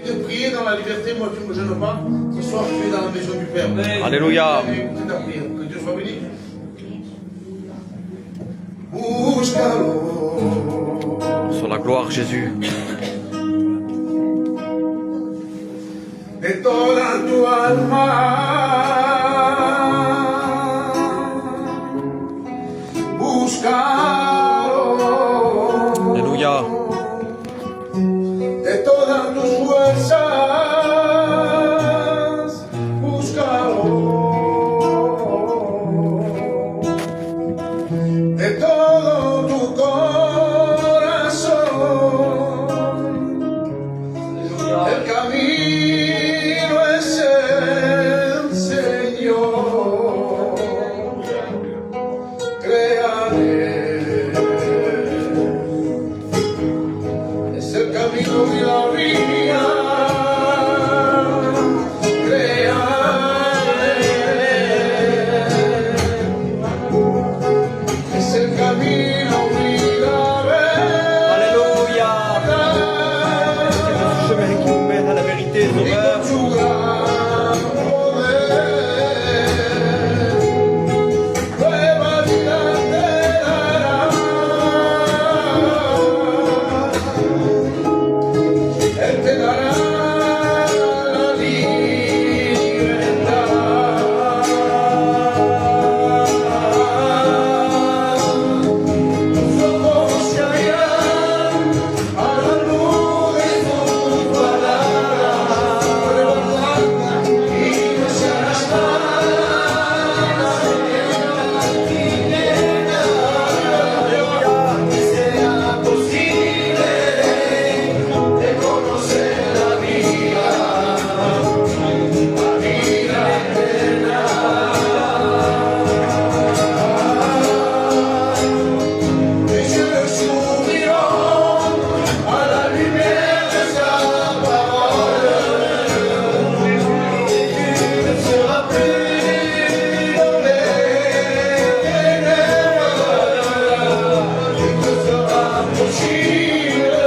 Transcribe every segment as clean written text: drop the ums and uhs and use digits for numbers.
De prier dans la liberté, moi tu ne me gênes pas. Ce soir tu es dans la maison du Père. Alléluia. Écoutez ta prière. Que Dieu soit béni. Sur la gloire, Jésus. De toda tu alma, búscalo. Alléluia. De todas tus fuerzas, búscalo. De todo tu corazón, el camino es el Señor. Créale. Es el camino y la vida. Créale. Es el camino y la verdad. Alléluia. C'est ce chemin qui nous mène à la vérité, Y sauveur. con su gran poder, nueva vida te dará. Él te dará la libertad. Tus ojos se hallan a la luz de tu palabra. Y no serás más que sea posible de conocer la vida eterna. Ellos subieron a la lumière de sa parole. Il ne sera plus dans les ténèbres. Il te sera possible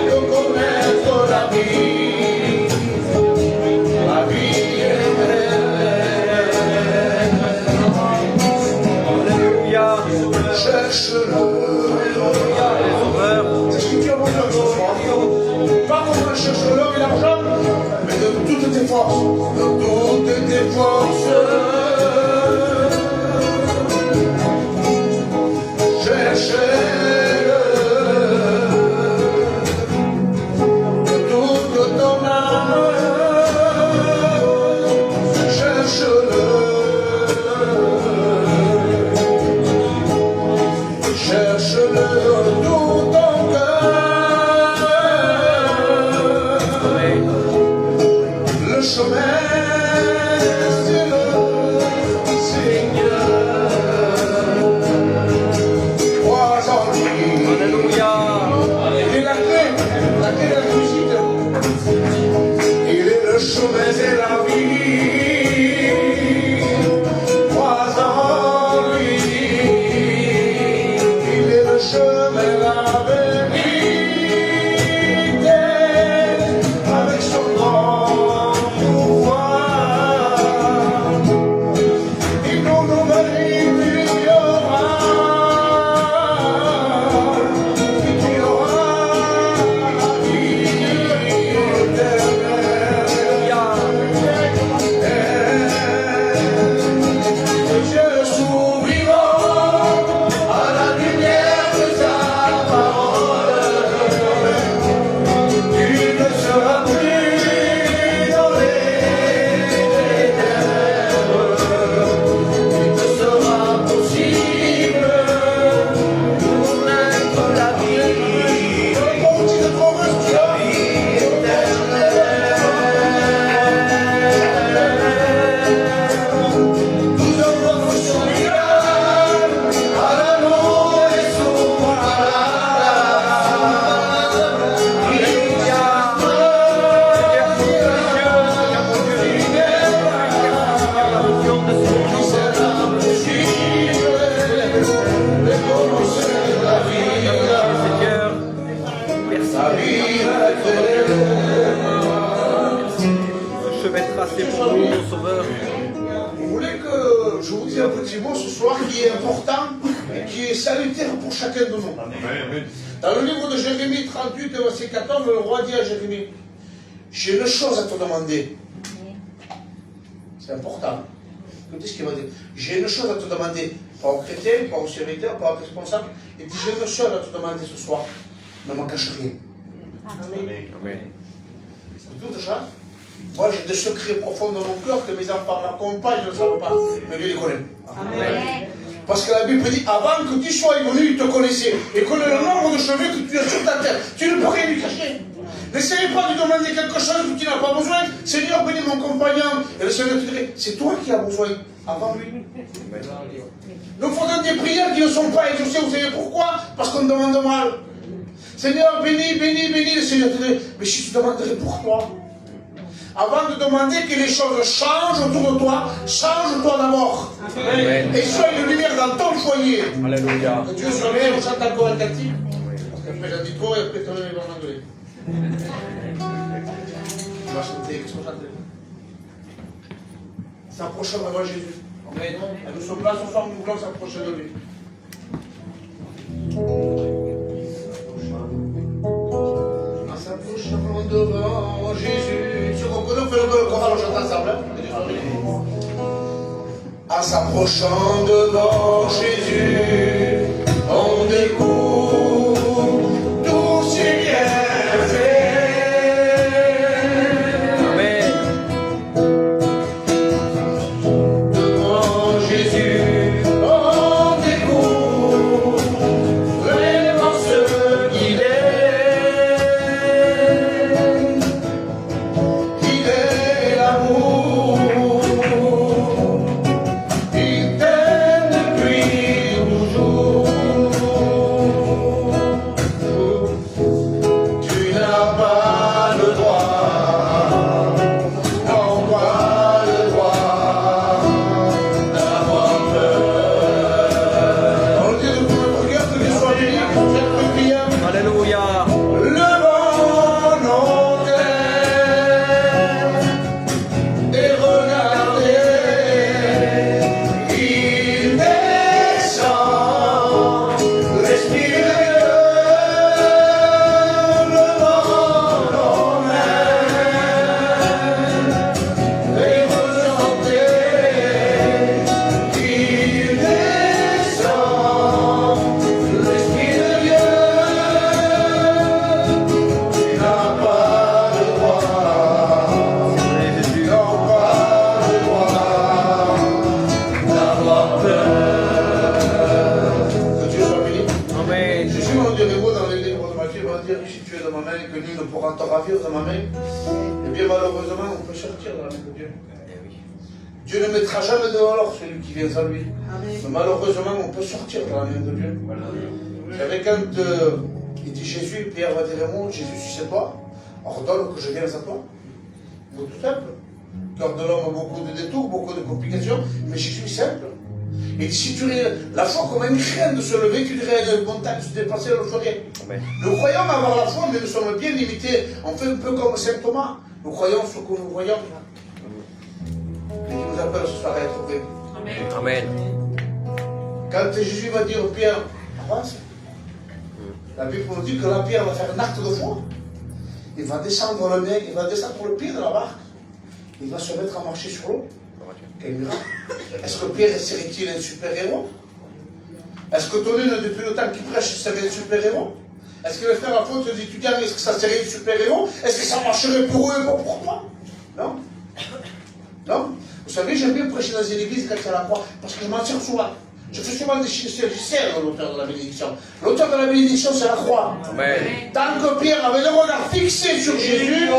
de connaître la vie éternelle. Alléluia. Cherche-le. Sauveur. C'est ce que tu as besoin ce soir. Pas qu'on cherche l'or et l'argent, mais de toutes tes forces. De toutes tes forces. Cherche-le. De toute ton âme. Cherche-le. Cherche-le de tout ton cœur. Le chemin, c'est le Seigneur. Crois en lui. Alléluia. Il est la clé de la réussite. Il est le chemin et la vie. Crois en lui. Il est le chemin, la vérité. Avec son grand pouvoir, il nous glorifiera. Il aura la vie éternelle. priez pour nous, mon Sauveur. Vous voulez que je vous dise un petit mot ce soir qui est important et qui est salutaire pour chacun de nous. Dans le livre de Jérémie 38, verset 14, le roi dit à Jérémie, j'ai une chose à te demander. C'est important. Écoutez ce qu'il va dire. J'ai une chose à te demander. Pas aux chrétiens, pas aux serviteurs, pas aux responsables. Il dit, j'ai une chose à te demander ce soir. Ne m'en cache rien. Amen. C'est tout ça. Moi, j'ai des secrets profonds dans mon cœur que mes enfants m'accompagnent, je ne savais pas. Mais Dieu les connaît. Amen. Parce que la Bible dit, avant que tu sois venu, il te connaissait. Et connaît le nombre de cheveux que tu as sur ta tête. Tu ne peux rien lui cacher. N'essayez pas de lui demander quelque chose dont tu n'as pas besoin. Seigneur, bénis mon compagnon. Et le Seigneur te dirait, c'est toi qui as besoin avant lui. Nous faisons des prières qui ne sont pas exaucées. Vous savez pourquoi? Parce qu'on demande mal. Seigneur, bénis, bénis, bénis. Le Seigneur te dirait, mais si tu demanderais pour toi. Avant de demander que les choses changent autour de toi, change-toi d'abord. Et sois une lumière dans ton foyer. Alléluia. Que Dieu soit bien, on chante encore un cantique. Parce qu'après j'en dis trop et après tu vas en anglais. On va chanter, qu'est-ce qu'on chante? S'approcher vraiment Jésus. Amen. Et nous sommes là ce soir, nous voulons s'approcher de lui. En s'approchant devant Jésus. Si on connaît, on fait le choral, on chante ensemble. En s'approchant devant Jésus, on découvre tous ses bienfaits. Amen. Devant Jésus, on découvre vraiment ce qu'il est. Il est l'amour. Il t'aime depuis toujours. Tu n'as pas le droit, non pas le droit d'avoir peur. On le dit de tout notre cœur, que Dieu soit béni pour cette prière. Alléluia. Levons nos têtes et regardez, il descend, l'Esprit de Dieu. Levons nos mains et ressentez, il descend, l'Esprit de Dieu. Tu n'as pas le droit, Jésus. non pas le droit d'avoir peur. Que Dieu soit béni. Amen. Jésus m'a dit des mots dans les livres de Matthieu, il va dire, si tu es dans ma main, que nul ne pourra te ravir de ma main. Et bien malheureusement, on peut sortir de la main de Dieu. Dieu ne mettra jamais dehors celui qui vient à lui. Mais malheureusement, on peut sortir de la main de Dieu. Vous savez, quand il dit Jésus, Pierre va dire un mot, Jésus, si c'est toi, ordonne que je vienne à toi. C'est tout simple. Le cœur de l'homme a beaucoup de détours, beaucoup de complications, mais Jésus est simple. Il dit, si tu la foi comme une crainte de se lever, tu dirais à une montagne se déplacer, elle ne fait rien. Amen. Nous croyons avoir la foi, mais nous sommes bien limités. On fait un peu comme Saint Thomas. Nous croyons ce que nous voyons. Et il nous appelle ce soir à être vrai. Amen. Quand Jésus va dire Pierre, avance, la Bible nous dit que la Pierre va faire un acte de foi. Il va descendre le nez, il va descendre pour le pied de la barque. Il va se mettre à marcher sur l'eau. Quel miracle. Est-ce que Pierre serait-il un super-héros? Est-ce que Tonine, depuis le temps qu'il prêche, serait un super-héros? Est-ce que le frère apôtre des étudiants, est-ce que ça serait un super-héros? Est-ce que ça marcherait pour eux et pas pour toi? Non. Non. Vous savez, j'aime bien prêcher dans une église quand il y a la croix, parce que je m'en sers souvent. Je fais souvent des chiffres, je sers l'auteur de la bénédiction. L'auteur de la bénédiction, c'est la croix. Amen. Tant que Pierre avait le regard fixé sur Jésus,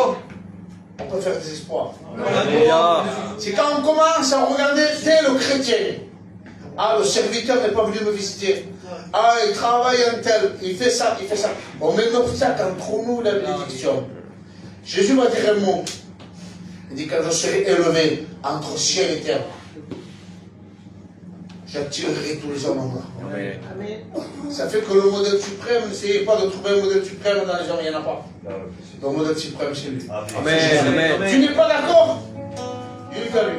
on peut faire des espoirs. Alléluia. C'est quand on commence à regarder dès le chrétien. Ah, le serviteur n'est pas venu me visiter. Ah, il travaille un tel, il fait ça, il fait ça. On met un obstacle entre nous et la bénédiction. Jésus va dire un mot. Il dit, quand je serai élevé entre ciel et terre, j'attirerai tous les hommes en moi. Amen. Ça fait que le modèle suprême, n'essayez pas de trouver un modèle suprême dans les hommes, il n'y en a pas. Le modèle suprême, c'est lui. Amen. Amen. Tu n'es pas d'accord? Unique à lui.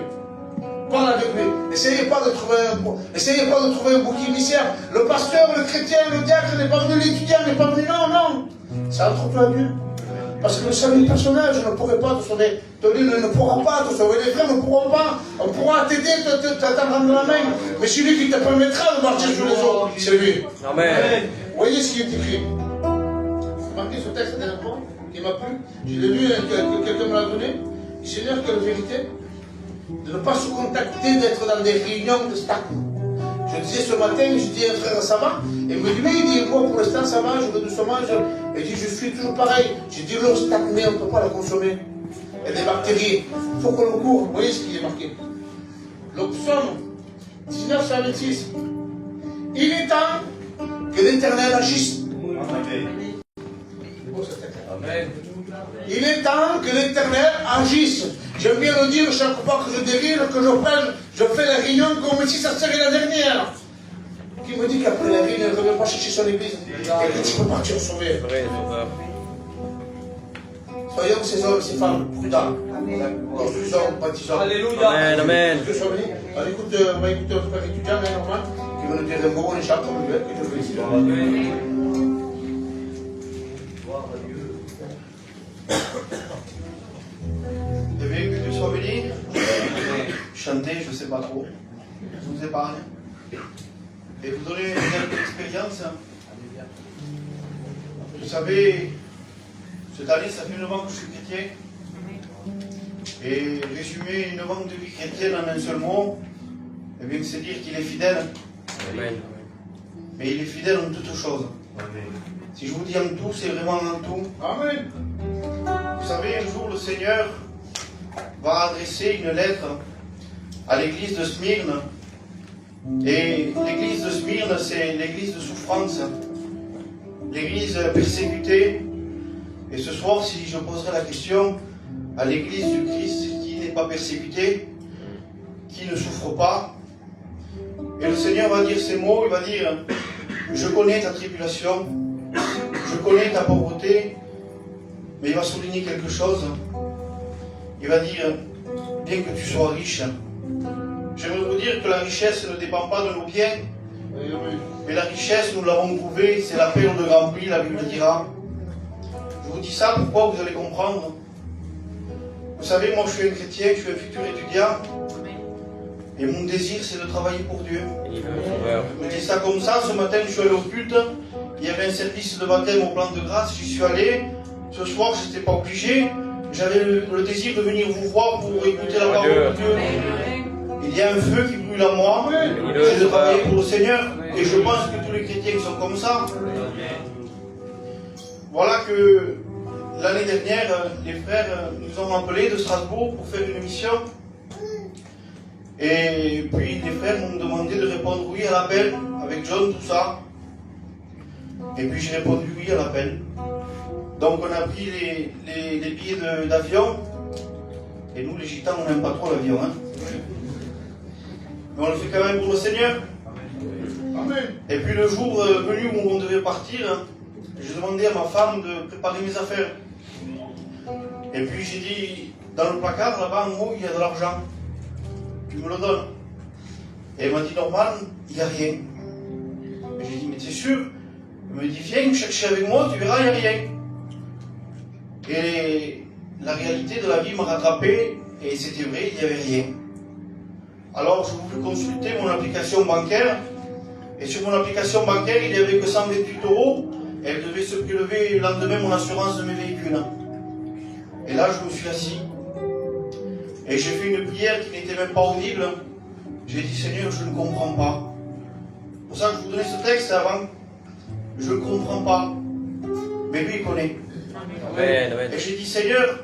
Parle avec lui. Essayez pas de trouver un bouc émissaire. Le pasteur, le chrétien, le diacre n'est pas venu, l'étudiant n'est pas venu. Non, non. C'est entre toi et Dieu. Parce que le salut personnel, je ne pourrai pas te sauver. Ton Dieu ne pourra pas te sauver. Les frères ne pourront pas. On pourra t'aider, t'attendre la main. Mais c'est lui qui te permettra de marcher sur les eaux. C'est lui. Amen. Vous voyez ce qui est écrit. Vous marquez ce texte dernièrement qui m'a plu. Je l'ai lu, quelqu'un me l'a donné. Il dit, Seigneur, quelle vérité. De ne pas se contacter, d'être dans des réunions de stack. Je disais ce matin, je dis à un frère, ça va? Et il me dit, oui, il dit, moi pour l'instant ça va, je veux doucement. Il dit, je suis toujours pareil. J'ai dit, l'eau stagnée, on ne peut pas la consommer. Il y a des bactéries. Il faut qu'on le court. Vous voyez ce qui est marqué. Le psaume 1926. Il est temps que l'Éternel agisse. Amen. Il est temps que l'Éternel agisse. J'aime bien le dire chaque fois que je dérive, que je prêche, je fais la réunion comme si ça serait la dernière. Qui me dit qu'après la réunion, il ne revient pas chercher son église et que tu peux partir sauver. Soyons ces hommes, ces femmes prudents. Construisons, bâtissons. Alléluia. Amen, amen. On va écouter notre frère étudiant, Norman, qui va nous dire un mot, on échappe comme que je félicite. Eh bien, que Dieu soit béni. Chanter, je ne sais pas trop. Je vous épargne. Et vous donner une expérience. Vous savez, cette année, ça fait 9 ans que je suis chrétien. Et résumer 9 ans de vie chrétienne en un seul mot, eh bien, c'est dire qu'il est fidèle. Amen. Mais il est fidèle en toutes choses. Si je vous dis en tout, c'est vraiment en tout. Amen. Vous savez, un jour, le Seigneur va adresser une lettre à l'église de Smyrne. Et l'église de Smyrne, c'est l'église de souffrance, l'église persécutée. Et ce soir, si je poserai la question à l'église du Christ qui n'est pas persécutée, qui ne souffre pas, et le Seigneur va dire ces mots, il va dire, je connais ta tribulation, je connais ta pauvreté, mais il va souligner quelque chose. Il va dire, bien que tu sois riche, j'aimerais vous dire que la richesse ne dépend pas de nos biens, mais la richesse, nous l'avons trouvée, c'est la perle de grand prix, la Bible dira. Je vous dis ça, pourquoi vous allez comprendre. Vous savez, moi je suis un chrétien, je suis un futur étudiant, et mon désir c'est de travailler pour Dieu. Je me dis ça comme ça, ce matin je suis allé au culte, il y avait un service de baptême au plan de grâce, j'y suis allé, ce soir je n'étais pas obligé, j'avais le désir de venir vous voir pour écouter la parole de Dieu. Il y a un feu qui brûle en moi, c'est de travailler pour le Seigneur, et je pense que tous les chrétiens sont comme ça. Voilà que l'année dernière, les frères nous ont appelés de Strasbourg pour faire une mission. Et puis les frères m'ont demandé de répondre oui à l'appel, avec John, tout ça. Et puis j'ai répondu oui à l'appel. Donc on a pris les billets d'avion. Et nous les gitans, on n'aime pas trop l'avion. Hein. Mais on le fait quand même pour le Seigneur. Amen. Et puis le jour venu où on devait partir, j'ai demandé à ma femme de préparer mes affaires. Et puis j'ai dit, dans le placard là-bas en haut, il y a de l'argent. Tu me le donnes. Et elle m'a dit, Norman, il n'y a rien. Et j'ai dit, mais t'es sûr? Elle me dit, viens chercher avec moi, tu verras, il n'y a rien. Et la réalité de la vie m'a rattrapé, et c'était vrai, il n'y avait rien. Alors je voulais consulter mon application bancaire, et sur mon application bancaire, il n'y avait que 128 €, et elle devait se prélever le lendemain mon assurance de mes véhicules. Et là, je me suis assis, et j'ai fait une prière qui n'était même pas audible. J'ai dit, Seigneur, je ne comprends pas. C'est pour ça que je vous donnais ce texte avant. Je ne comprends pas, mais lui, il connaît. Amen, amen. Et j'ai dit, Seigneur,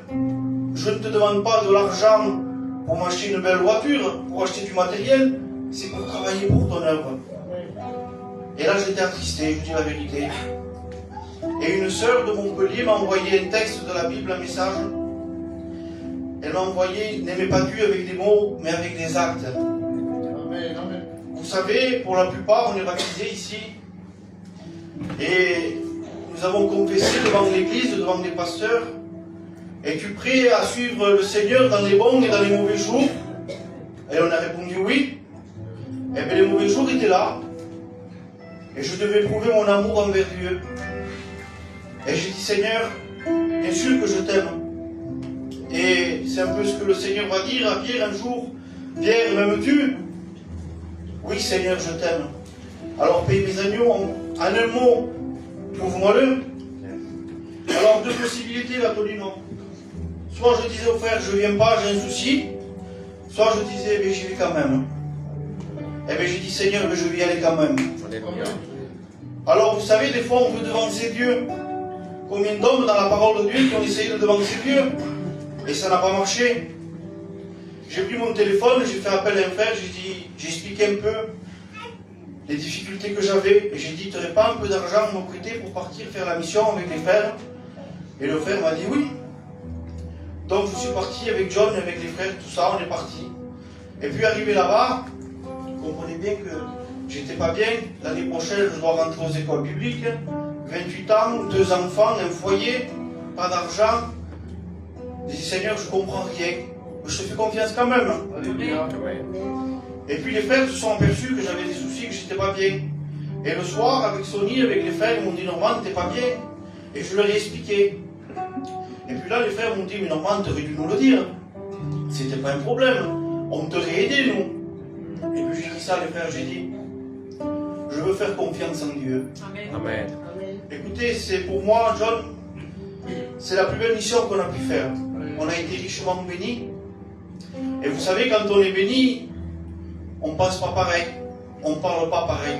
je ne te demande pas de l'argent pour m'acheter une belle voiture, pour acheter du matériel, c'est pour travailler pour ton œuvre. Et là, j'étais attristé, je vous dis la vérité. Et une sœur de Montpellier m'a envoyé un texte de la Bible, un message. Elle m'a envoyé, n'aimez pas Dieu avec des mots, mais avec des actes. Amen, amen. Vous savez, pour la plupart, on est baptisés ici. Et nous avons confessé devant l'église, devant les pasteurs, Es-tu prêt à suivre le Seigneur dans les bons et dans les mauvais jours? Et on a répondu oui. Et bien les mauvais jours étaient là. Et je devais prouver mon amour envers Dieu. Et j'ai dit, Seigneur, bien sûr que je t'aime. Et c'est un peu ce que le Seigneur va dire à Pierre un jour. Pierre, m'aimes-tu? Oui, Seigneur, je t'aime. Alors, paye mes agneaux en un mot. Prouve-moi-le. Alors, deux possibilités, là, Tonino. Soit je disais au frère, je viens pas, j'ai un souci. Soit je disais, mais j'y vais quand même. Eh bien, j'ai dit, Seigneur, mais je vais y aller quand même. Alléluia. Alors, vous savez, des fois, on veut devancer Dieu. Combien d'hommes dans la parole de Dieu qui ont essayé de devancer Dieu? Et ça n'a pas marché. J'ai pris mon téléphone, j'ai fait appel à un frère, j'ai expliqué un peu les difficultés que j'avais. Et j'ai dit, tu n'aurais pas un peu d'argent à me prêter pour partir faire la mission avec les frères? Et le frère m'a dit oui. Donc, je suis parti avec John, avec les frères, tout ça, on est parti. Et puis, arrivé là-bas, vous comprenez bien que j'étais pas bien. L'année prochaine, je dois rentrer aux écoles bibliques. 28 ans, 2 enfants, un foyer, pas d'argent. J'ai dit, Seigneur, je comprends rien. Mais je te fais confiance quand même. Et puis les frères se sont aperçus que j'avais des soucis, que j'étais pas bien. Et le soir, avec Sonny, avec les frères, ils m'ont dit, Normand, t'es pas bien. Et je leur ai expliqué. Et puis là, les frères m'ont dit, mais Normand, t'aurais dû nous le dire. C'était pas un problème. On t'aurait aidé, nous. Et puis j'ai dit ça, les frères, j'ai dit, je veux faire confiance en Dieu. Amen. Écoutez, c'est pour moi, John, c'est la plus belle mission qu'on a pu faire. On a été richement bénis. Et vous savez, quand on est béni, on ne pense pas pareil. On ne parle pas pareil.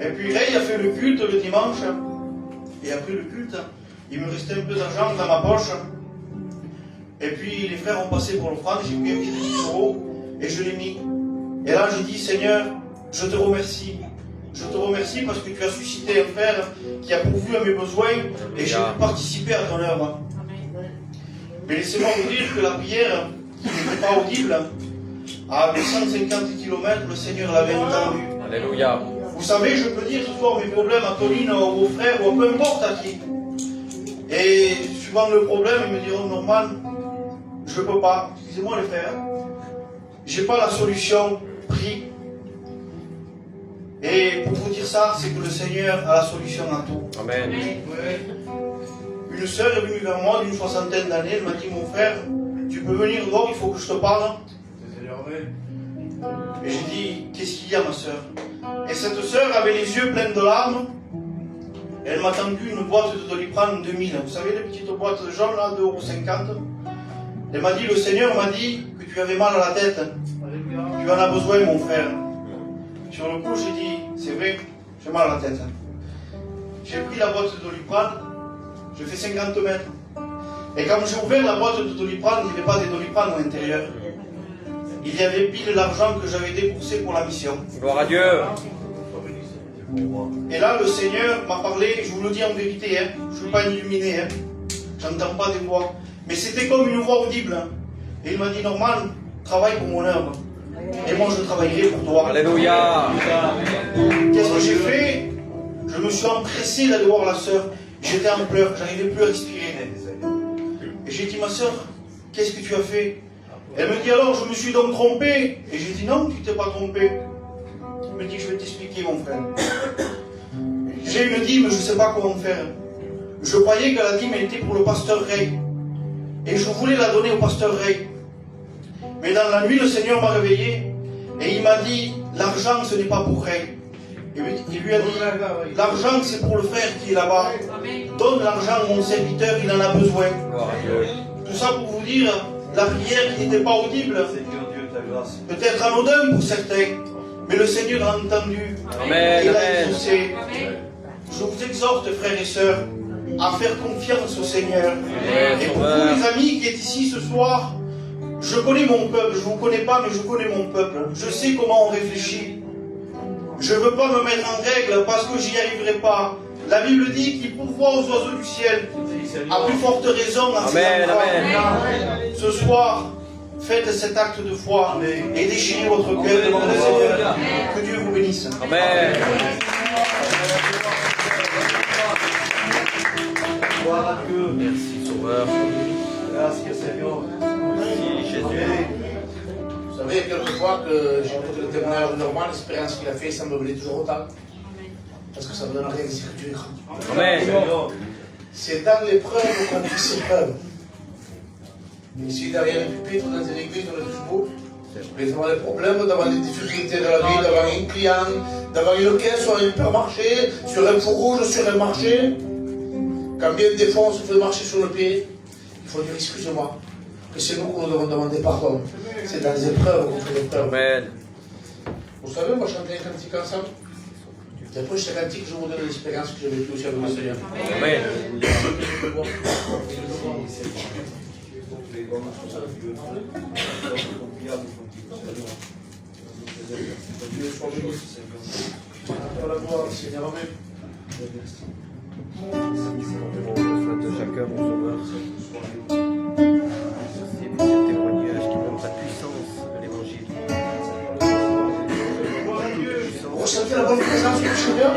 Et puis Ray a fait le culte le dimanche. Et après le culte, il me restait un peu d'argent dans ma poche. Et puis les frères ont passé pour l'offrande. J'ai pris un billet de 10 € et je l'ai mis. Et là, j'ai dit, Seigneur, je te remercie. Je te remercie parce que tu as suscité un frère qui a pourvu à mes besoins et j'ai pu participer à ton œuvre. Mais laissez-moi vous dire que la prière, qui n'était pas audible, à 250 km, le Seigneur l'avait entendue. Alléluia. Vous savez, je peux dire ce soir mes problèmes à Pauline, aux frères, ou à peu importe à qui. Et suivant le problème, ils me diront, Norman, je ne peux pas. Excusez-moi les frères. Je n'ai pas la solution. Prie. Et pour vous dire ça, c'est que le Seigneur a la solution à tout. Amen. Une sœur est venue vers moi d'une 60aine d'années, elle m'a dit, mon frère, tu peux venir voir, il faut que je te parle. Et j'ai dit, qu'est-ce qu'il y a ma sœur? Et cette sœur avait les yeux pleins de larmes. Et elle m'a tendu une boîte de Doliprane 2000. Vous savez les petites boîtes jaunes là, 2,50 €. Elle m'a dit, le Seigneur m'a dit que tu avais mal à la tête. Tu en as besoin mon frère. Sur le coup, j'ai dit, c'est vrai, j'ai mal à la tête. J'ai pris la boîte de Doliprane, j'ai fait 50 mètres. Et quand j'ai ouvert la boîte de Doliprane, il n'y avait pas des Doliprane à l'intérieur. Il y avait pile l'argent que j'avais déboursé pour la mission. Gloire à Dieu. Et là, le Seigneur m'a parlé, je vous le dis en vérité, hein, je ne suis pas illuminé, hein, j'entends pas des voix. Mais c'était comme une voix audible. Hein. Et il m'a dit, Norman, travaille pour mon œuvre. Et moi, je travaillerai pour toi. Alléluia. Qu'est-ce que j'ai fait? Je me suis empressé d'aller voir la sœur. J'étais en pleurs, j'arrivais plus à respirer. Et j'ai dit, ma sœur, qu'est-ce que tu as fait? Elle me dit, alors, je me suis donc trompé. Et j'ai dit, non, tu t'es pas trompé. Elle me dit, je vais t'expliquer, mon frère. J'ai une dîme, je ne sais pas comment faire. Je croyais que la dîme était pour le pasteur Ray. Et je voulais la donner au pasteur Ray. Mais dans la nuit, le Seigneur m'a réveillé. Et il m'a dit, l'argent, ce n'est pas pour Ray. Et il lui a dit, l'argent, c'est pour le frère qui est là-bas. Donne l'argent à mon serviteur, il en a besoin. Tout ça pour vous dire, la prière qui n'était pas audible, peut-être anodin pour certains, mais le Seigneur a entendu. Amen. Il a exaucé. Je vous exhorte, frères et sœurs, à faire confiance au Seigneur. Et pour vous, les amis qui êtes ici ce soir, je connais mon peuple, je ne vous connais pas, mais je connais mon peuple. Je sais comment on réfléchit. Je ne veux pas me mettre en règle parce que j'y arriverai pas. La Bible dit qu'il pourvoit aux oiseaux du ciel. À plus forte raison en Amen, amen. Ce soir, faites cet acte de foi et déchirez votre cœur devant le Seigneur. Que Dieu vous bénisse. Amen. Merci, Sauveur. Gracias, Señor. Merci, Jésus. Vous savez, quelquefois que j'écoute le témoignage de Normand, l'expérience qu'il a fait, ça me brûle toujours autant. Parce que ça me donne rien de dire que Dieu est grand. Amen. C'est dans l'épreuve qu'on vit ses preuves. Mais ici, derrière le pupitre, dans une église, on est tous beaux. Mais devant les problèmes, devant les difficultés de la vie, devant un client, devant une caisse sur un hypermarché, sur un feu rouge, sur un marché. Quand bien des fois on se fait marcher sur le pied, il faut dire excuse-moi, que c'est nous qu'on devons demander pardon. C'est dans les épreuves qu'on fait l'épreuve. Amen. Vous savez, on va chanter un cantique ensemble. Et après, ce cantique, je vous donne l'expérience que j'ai vécue aussi avec le Seigneur. Amen. Pour la gloire du Seigneur, amen. Soit de chacun, mon Sauveur. Merci pour ce témoignage qui montre la puissance de l'Évangile. Vous ressentez la bonne présence du Seigneur?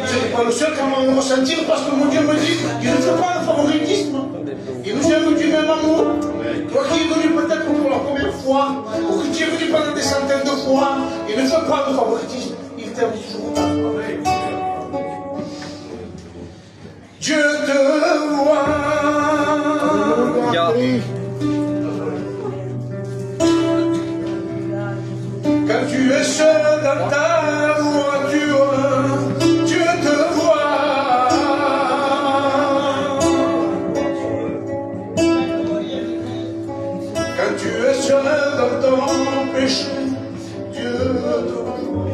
Je n'ai pas le seul quand même à le ressentir parce que mon Dieu me dit qu'il ne fait pas le favoritisme. Il nous aime du même amour. Toi qui es venu peut-être pour la première fois, ou que tu es venu pendant des centaines de fois, il ne fait pas de favoritisme. Il t'aime toujours autant. Dieu te voit. Quand tu es seul dans ta voiture, Dieu te voit. Quand tu es seul dans ton péché, Dieu te voit.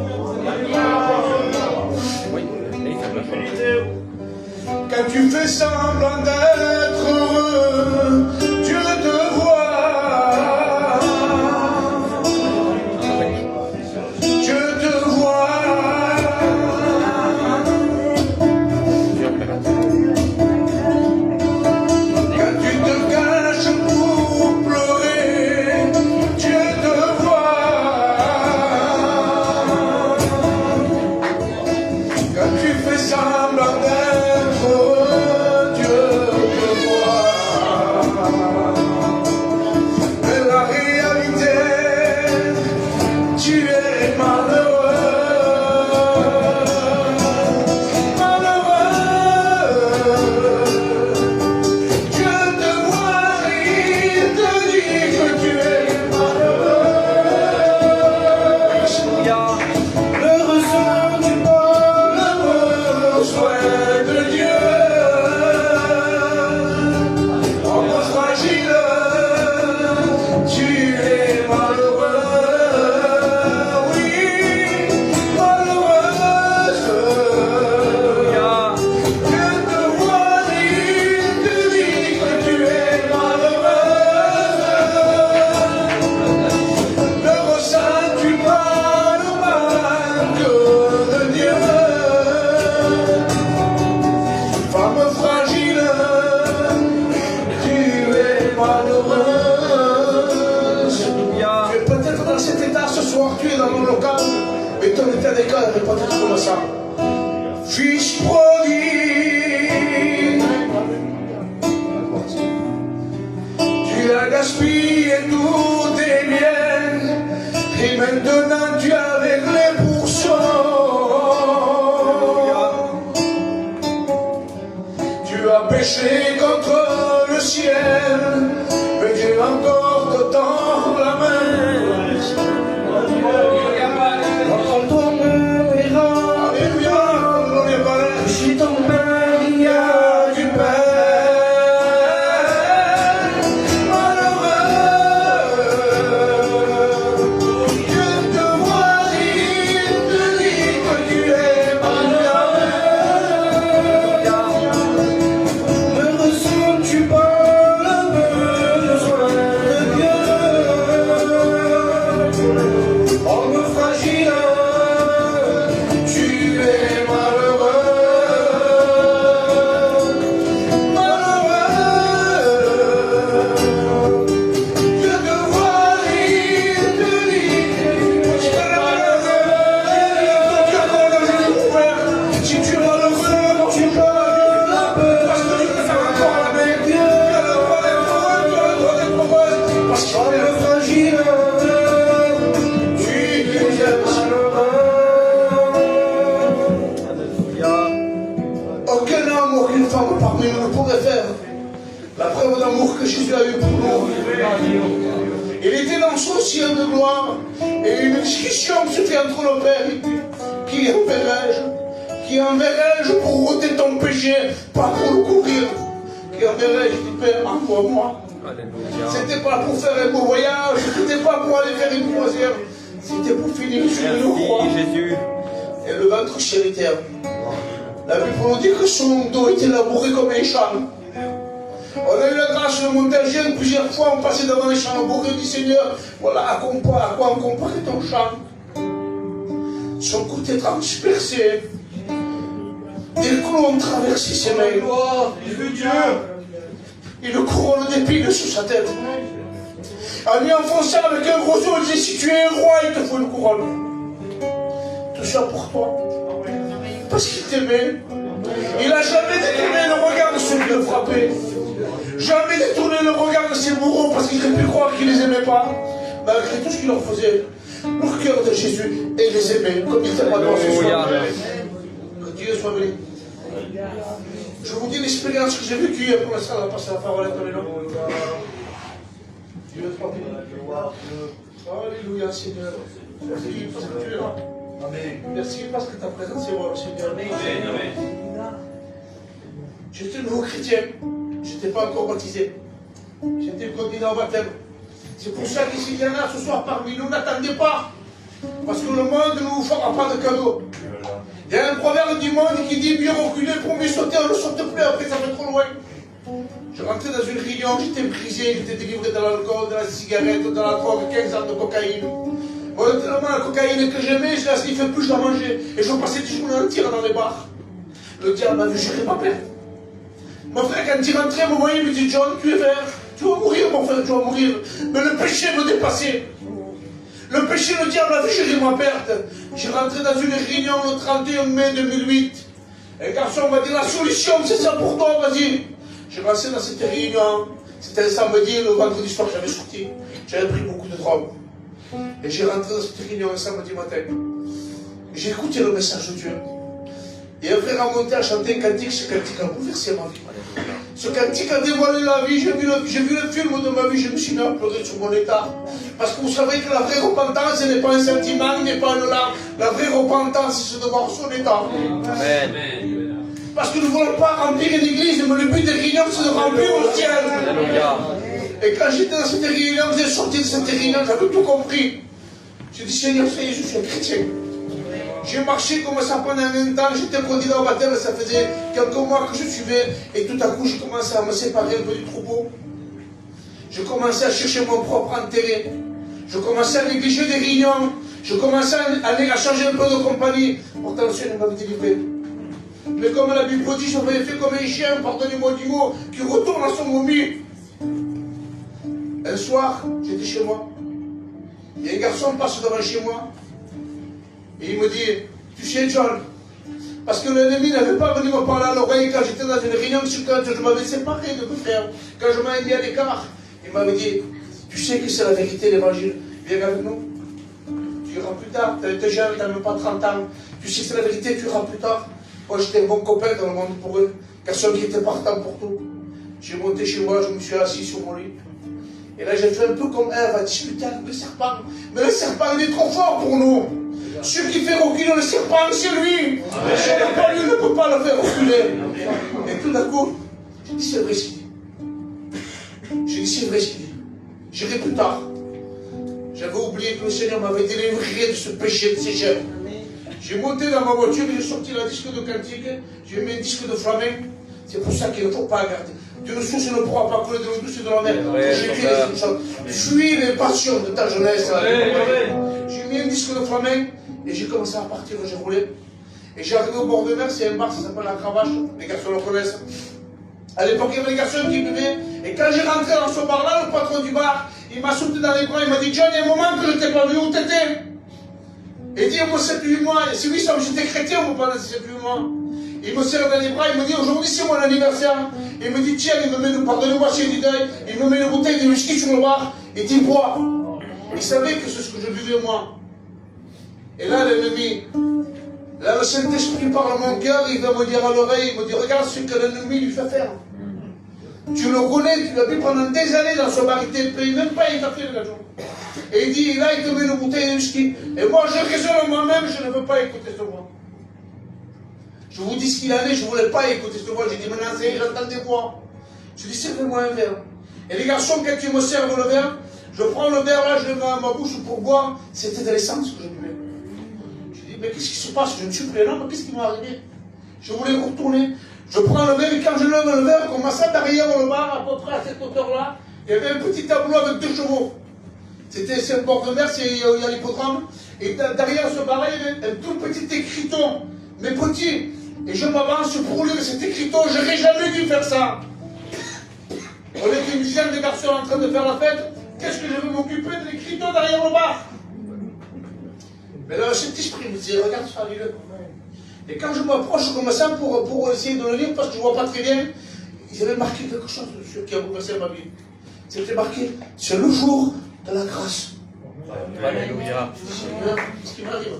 Quand tu fais semblant d'être heureux, Dieu te voit. Dieu te voit. Quand tu te caches pour pleurer, Dieu te voit. Quand tu fais semblant d'être heureux, Dieu te voit. Mais la réalité, tu es malheureux. Malheureux. Dieu te voit, il te dit que tu es malheureux. Ne ressens-tu pas le besoin de Dieu? Homme fragile, tu es malheureux. Oui, malheureuse. Dieu te voit, il te dit que tu es malheureuse. Ne ressens-tu pas le manque de Dieu? Femme fragile, tu es malheureuse. Tu es peut-être dans cet état ce soir, tu es dans mon local, mais ton état de cœur est peut-être comme ça. Fils prodigue, tu as gaspillé tous tes biens, et maintenant tu as réglé pour ça. Tu as péché contre le ciel, mais Dieu encore te tend la main. Alléluia, gloria al Padre. Si ton pain, il y a du pain. Malheureux. pourrais faire la preuve d'amour que Jésus a eu pour nous. Il était dans son ciel de gloire et une discussion se fait entre le Père et lui. Qui enverrai-je? Qui enverrai-je pour ôter ton péché, pas pour le courir? Qui enverrai-je? Il dit, Père, envoie-moi. C'était pas pour faire un beau voyage, c'était pas pour aller faire une croisière, c'était pour finir sur une croix. Et le ventre charitaire. La Bible nous dit que son dos était labouré comme un champ. On a eu la grâce de monter à Gênes plusieurs fois, on passait devant les champs labourés, on dit Seigneur, voilà à quoi on comparait ton champ. Son côté transpercé. Des clous ont traversé ses mains. Et le couronne d'épines sur sa tête. En lui enfonçant avec un gros os, il disait, si tu es un roi, il te faut une couronne. Tout ça pour toi. Parce qu'il t'aimait. Il n'a jamais détourné le regard de ceux qui le frappaient. Jamais détourné le regard de ses bourreaux parce qu'il aurait pu croire qu'il ne les aimait pas. Malgré tout ce qu'il leur faisait. Leur cœur de Jésus, et il les aimait. Comme il était pas dans ce soir. Que Dieu soit béni. Je vous dis l'expérience que j'ai vécue hier pour l'instant, on va passer la parole à toi, Dieu soit béni. Alléluia, Seigneur. Merci parce que tu es là. Merci parce que ta présence est là, Seigneur. Amen. J'étais nouveau chrétien. Je n'étais pas encore baptisé. J'étais candidat au baptême. C'est pour ça qu'ici, il y en a ce soir parmi nous, n'attendez pas. Parce que le monde ne vous fera pas de cadeau. Il y a un proverbe du monde qui dit mieux reculer pour mieux sauter, on ne saute plus, après ça fait trop loin. Je rentrais dans une réunion, j'étais brisé, j'étais délivré de l'alcool, de la cigarette, de la drogue, 15 ans de cocaïne. Bon, tellement la cocaïne que j'aimais, je la sniffais plus, je la mangeais. Et je passais des journées entières dans les bars. Le diable m'avait juré ma paix. Mon frère, quand il rentrait, me voyait, il me dit John, tu es vert, tu vas mourir, mon frère, tu vas mourir. Mais le péché me dépassait. Le péché, le diable avait juré ma perte. J'ai rentré dans une réunion le 31 mai 2008. Un garçon m'a dit la solution, c'est ça pour toi, vas-y. J'ai passé dans cette réunion. C'était un samedi, le vendredi soir, j'avais sorti. J'avais pris beaucoup de drogue. Et j'ai rentré dans cette réunion un samedi matin. J'ai écouté le message de Dieu. Et un frère a monté à chanter un cantique, ce cantique a bouleversé ma vie. Ce cantique a dévoilé la vie, j'ai vu le film de ma vie, je me suis mis à pleurer sur mon état. Parce que vous savez que la vraie repentance, ce n'est pas un sentiment, ce n'est pas une larme. La vraie repentance, c'est de voir son état. Amen. Parce que nous ne voulons pas remplir une église, mais le but des réunions, c'est de remplir le ciel. Alléluia. Et quand j'étais dans cette réunion, j'ai sorti de cette réunion, j'avais tout compris. J'ai dit, Seigneur, ça y est, je suis un chrétien. J'ai marché comme ça pendant un temps, j'étais candidat au baptême, ça faisait quelques mois que je suivais, et tout à coup, j'ai commencé à me séparer un peu du troupeau. Je commençais à chercher mon propre intérêt. Je commençais à négliger des réunions. Je commençais à changer un peu de compagnie. Pourtant, le Seigneur m'avait délivré. Mais comme la Bible dit, j'avais fait comme un chien, pardonnez-moi du mot, qui retourne à son momie. Un soir, j'étais chez moi. Et un garçon passe devant chez moi. Et il me dit, tu sais John, parce que l'ennemi n'avait pas venu me parler à l'oreille quand j'étais dans une réunion sur quand je m'avais séparé de mes frères, quand je m'avais mis à l'écart. Il m'avait dit, tu sais que c'est la vérité l'évangile, viens avec nous. Tu iras plus tard, tu es jeune, tu n'as même pas 30 ans. Tu sais que c'est la vérité, tu iras plus tard. Moi j'étais un bon copain dans le monde pour eux, personne qui était partant pour tout. J'ai monté chez moi, je me suis assis sur mon lit. Et là j'ai fait un peu comme Ève à discuter avec le serpent. Mais le serpent il est trop fort pour nous. Celui qui fait reculer le serpent, c'est lui. Lui ne peut pas le faire reculer. Et tout d'un coup, j'ai dit, c'est vrai ce qu'il dit. J'ai dit, c'est vrai ce qu'il dit. J'irai plus tard. J'avais oublié que le Seigneur m'avait délivré de ce péché, de ces chaînes. J'ai monté dans ma voiture, j'ai sorti la disque de cantique, j'ai mis un disque de flamenco. C'est pour ça qu'il ne faut pas garder. D'une source ne pourra pas couler de l'eau douce et de la mer. J'ai écrit des chansons. Fuis les passions de ta jeunesse. J'ai mis un disque de flamenco. Et j'ai commencé à partir, j'ai roulé. Et j'ai arrivé au bord de mer, c'est un bar, ça s'appelle la Cravache. Les garçons le connaissent. À l'époque, il y avait des garçons qui buvaient. Et quand j'ai rentré dans ce bar-là, le patron du bar, il m'a sauté dans les bras, il m'a dit, John, il y a un moment que je ne t'ai pas vu, où t'étais? Et il dit, moi, 7-8 mois. Et c'est lui, j'étais chrétien, pendant ces 7-8 mois. Il me serre dans les bras, il me dit, aujourd'hui, c'est mon anniversaire. Il me dit, tiens, il me met, pardonnez-moi, c'est du deuil. Il me met une bouteille de whisky sur le bar. Il dit, bois. Il savait que c'est ce que je buvais, moi. Et là, l'ennemi, là, le Saint-Esprit parle à mon cœur, il va me dire à l'oreille, il me dit, regarde ce que l'ennemi lui fait faire. Tu le connais, tu l'as vu pendant des années dans son bar, il ne te paye même pas un café le gars. Et il dit, là, il te met une bouteille de whisky. Et moi, je raisonne moi-même, je ne veux pas écouter ce voix. Je vous dis ce qu'il en est, je ne voulais pas écouter ce voix. J'ai dit, maintenant, j'entends des voix. Je dis, servez-moi un verre. Et les garçons, quand ils me servent le verre, je prends le verre là, je le mets à ma bouche pour boire. C'était de l'essence que je buvais. Je dis, mais qu'est-ce qui se passe? Je ne suis plus un homme, qu'est-ce qui m'est arrivé? Je voulais retourner. Je prends le verre et quand je lève le verre, comme ça derrière le bar, à peu près à cette hauteur-là, il y avait un petit tableau avec 2 chevaux. C'est un bord de mer, il y a l'hippodrome. Et derrière ce bar-là, il y avait un tout petit écriton, mais petit. Et je m'avance pour lire cet écriton, j'aurais jamais dû faire ça. On était une dizaine de garçons en train de faire la fête. Qu'est-ce que je veux m'occuper de l'écriton derrière le bar? Mais là, cet esprit me dit, regarde ça, lis-le. Et quand je m'approche comme ça pour essayer de le lire, parce que je ne vois pas très bien, ils avaient marqué quelque chose dessus qui a bouleversé ma vie. C'était marqué, c'est le jour de la grâce. Alléluia. Seigneur, qu'est-ce qui m'arrive?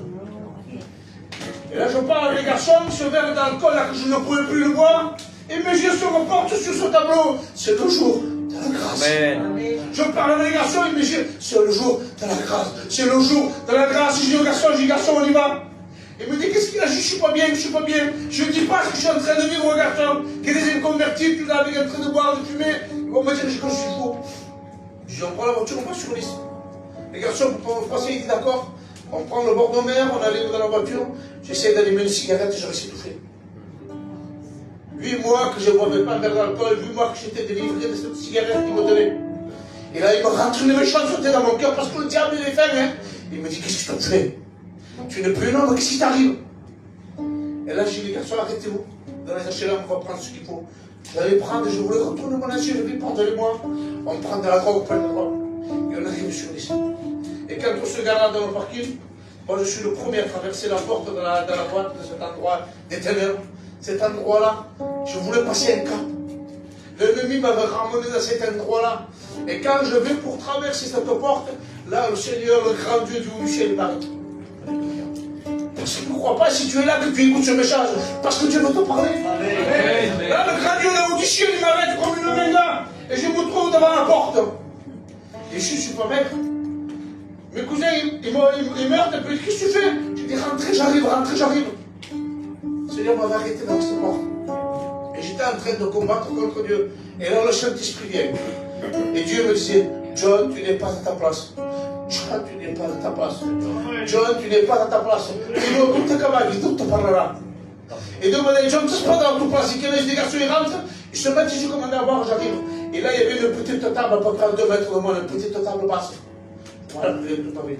Et là, je parle à mes garçons, ce verre d'alcool là que je ne pouvais plus le boire, et mes yeux se reportent sur ce tableau. C'est le jour de la grâce. Amen. Je parle à mes garçons, et mes yeux, c'est le jour de la grâce. C'est le jour de la grâce. Je dis aux garçons, on y va. Il me dit, qu'est-ce qu'il a? Je suis pas bien, je suis pas bien. Je ne dis pas ce que je suis en train de vivre au garçon, qu'il y a des inconvertis, qui sont en train de boire, de fumer. Ils vont me dire, quand je suis faux. Je dis, on prend la voiture, on passe sur l'île. Les garçons, pour passer, ils disent d'accord. On prend le bord de mer, on arrive dans la voiture. J'essaie d'allumer une cigarette et je reste étouffé. Vu moi que je ne boivais pas de verre d'alcool, vu moi que j'étais délivré de cette cigarette qu'il me donnait. Et là, il me rentre une méchanceté dans mon cœur parce que le diable il est fin. Hein. Il me dit, qu'est-ce que tu fais? Tu n'es plus un homme, qu'est-ce qui t'arrive? Et là, j'ai dit, les garçons, arrêtez-vous. Dans les HLM, on va prendre ce qu'il faut. J'allais prendre, je voulais retourner mon assiette, je lui dis, pardonnez-moi. On prend de la drogue, pas de la drogue. Et on arrive sur l'île. Et quand on se garde dans le parking, moi je suis le premier à traverser la porte de la boîte de cet endroit des ténèbres. Cet endroit-là, je voulais passer un cap. L'ennemi m'avait ramené dans cet endroit-là. Et quand je vais pour traverser cette porte, là le Seigneur, le grand Dieu du ciel m'arrête. Parce que ne crois pas si tu es là que tu écoutes ce message, parce que Dieu veut te parler. Amen. Là le grand Dieu là du ciel il m'arrête comme une main là. Et je me trouve devant la porte. Et je ne suis pas maître. Mes cousins, ils meurent, et puis qu'est-ce que tu fais? Je dis, rentrez, j'arrive. Le Seigneur m'avait arrêté dans cette porte. Et j'étais en train de combattre contre Dieu. Et là, le Saint-Esprit vient. Et Dieu me disait, John, tu n'es pas à ta place. John, tu n'es pas à ta place. John, tu n'es pas à ta place. Et donc, tout te parlera. Et donc, John, tu n'es pas dans ta place. Et quand les garçons, ils rentrent, ils se mettent, je commande à boire, j'arrive. Et là, il y avait une petite table à peu près à 2 mètres de moi, une petite table basse. Voilà, le pavé.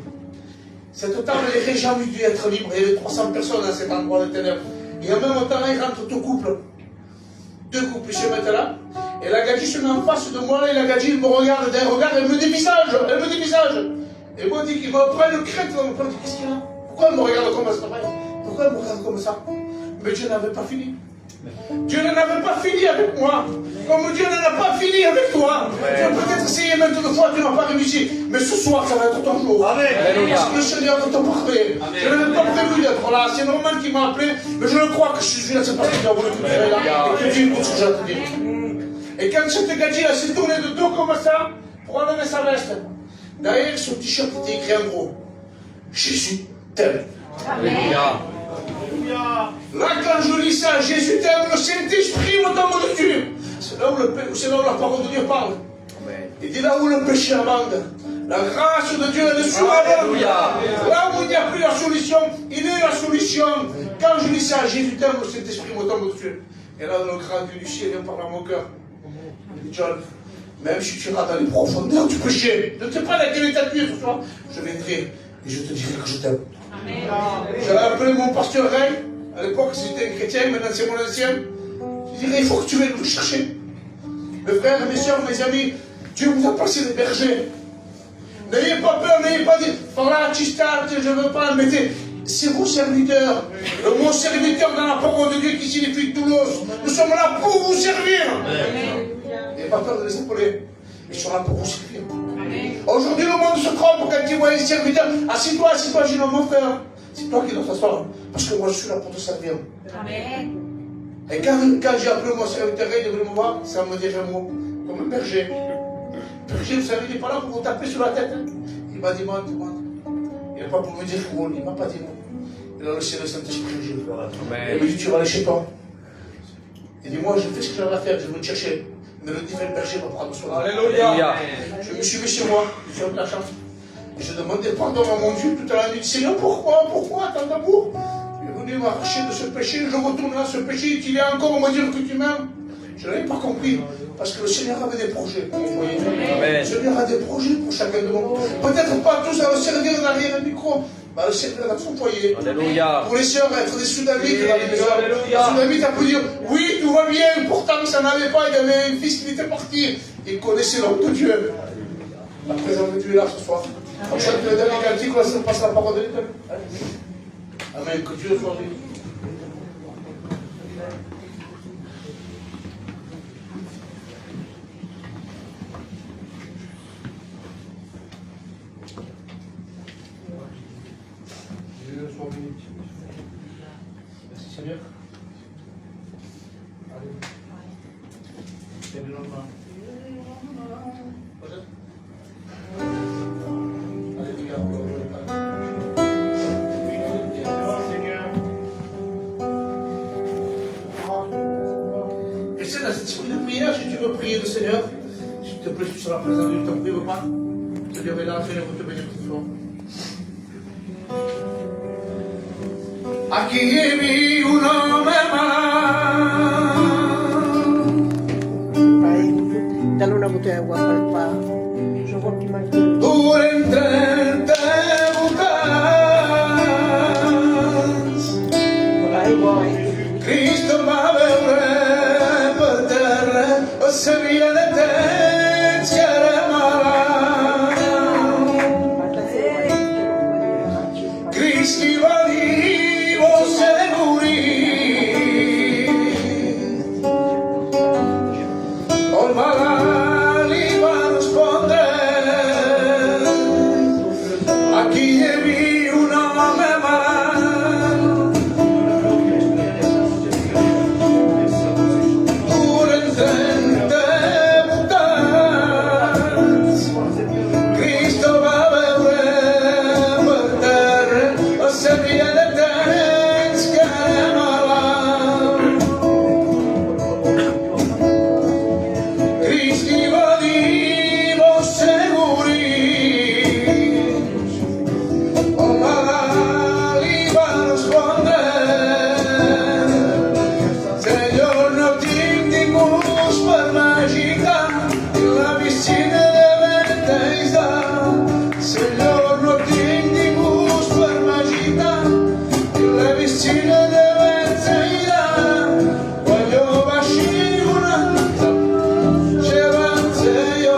Cette table n'aurait jamais dû être libre. Il y avait 300 personnes dans cet endroit de ténèbres. Et en même temps, il rentre 2 couples. 2 couples se mettent là. Et la gadji se met en face de moi. Et la gadji, elle me regarde d'un regard. Elle me dévisage. Et moi, dit qu'il me prend le crête. Elle me dit, qu'est-ce qu'il y a? Pourquoi elle me regarde comme ça? Pourquoi elle me regarde comme ça? Mais Dieu n'avait pas fini. Dieu n'en avait pas fini avec moi. Comme Dieu n'en a pas fini avec toi. Tu as peut-être essayé maintes de fois, tu n'as pas réussi. Mais ce soir, ça va être ton jour. Amen. Parce que le Seigneur va te parler. Je n'avais pas prévu d'être là. C'est Norman qui m'a appelé. Mais je le crois que je suis là. C'est parce que Dieu a voulu que tu sois là. Et que Dieu écoute ce que j'ai à te dire. Et quand cette gadji s'est tournée de dos comme ça, pour enlever sa veste, derrière son t-shirt était écrit en gros, Jésus t'aime. Alléluia. Là, quand je lis ça, Jésus t'aime, le Saint-Esprit me tombe dessus. C'est là où la parole de Dieu parle. Il dit là où le péché abonde, la grâce de Dieu est surabonde. Là où il n'y a plus la solution, il est la solution. Quand je lis ça, Jésus t'aime, le Saint-Esprit me tombe dessus. Et là, le grand Dieu du ciel vient parler à mon cœur. Il dit, John, même si tu iras dans les profondeurs du péché, je ne sais pas laquelle est ta nuit ce soir, je viendrai et je te dirai que je t'aime. J'avais appelé mon pasteur Ray, à l'époque c'était un chrétien, maintenant c'est mon ancien. Je dirais, il faut que tu viennes nous chercher. Mes frères, mes soeurs, mes amis, Dieu vous a passé des bergers. N'ayez pas peur, n'ayez pas dit, voilà, tu startes, je ne veux pas, mettez. C'est vos serviteurs. Le mot serviteur dans la parole de Dieu qui signifie doulos. Nous sommes là pour vous servir. N'ayez pas peur de les épauler. Ils sont là pour vous servir. Aujourd'hui, le monde se trompe quand il voit un serviteur. Assis-toi, je dis non, mon frère. C'est toi qui dois t'asseoir. Parce que moi, je suis là pour te servir. Amen. Et quand j'ai appelé mon serviteur, il est venu me voir, ça me dit un mot, comme un berger. Le berger, vous savez, il n'est pas là pour vous taper sur la tête. Hein. Il m'a dit, demande. Il n'est pas pour me dire où, il ne m'a pas dit non. Il a laissé le Saint-Esprit. Il m'a dit, tu vas aller chez toi. Il dit, moi, je fais ce que j'avais à faire, je vais te chercher. Mais le divin berger va prendre soin. Alléluia. Je me suis mis chez moi, j'ai eu de la chance. Et je demandais pardon à mon Dieu toute la nuit. Seigneur, pourquoi tant d'amour? Il est venu m'arracher de ce péché, je retourne dans ce péché, il est encore me dire que tu m'aimes. Je n'avais pas compris, parce que le Seigneur avait des projets pour vous voyez. Le Seigneur a des projets pour chacun de nous. Peut-être pas tous à le servir derrière le micro, mais à le servir dans son foyer. Alléluia. Pour les sœurs, être des soudamites dans les maisons. Les soudamites, on peut dire, oui, tout va bien, pourtant ça n'avait pas, il y avait un fils qui était parti. Il connaissait l'homme de Dieu. La présence de Dieu est là ce soir. On chante le dernier cantique, on passe la parole de Dieu. Amen, que Dieu soit béni. Dieu soit béni. Merci Seigneur. Et c'est dans cette esprit de prière, si tu veux prier le Seigneur, s'il te plaît, tu seras présent, je t'en prie, papa. Je te dirai là, Seigneur, vous te bénir ce soir. Aquí vi un hombre Dale una botella de agua para el yo voy a quemar durante por ahí voy. Cristo va a ver per terra, o se viene te schiaramara. Cristi va vivo seguri, o malali va a rispondere. Aquí vi un hombre malo, Cristo va a beber per terra, o se viene te schiaramala. Cristi va vivo seguri, o malali va a rispondere. Señor, no tinguis per magica, la piscina de Bethesda. Señor, no tinguis per magica, la piscina de Bethesda. Voglio bascire c'è io.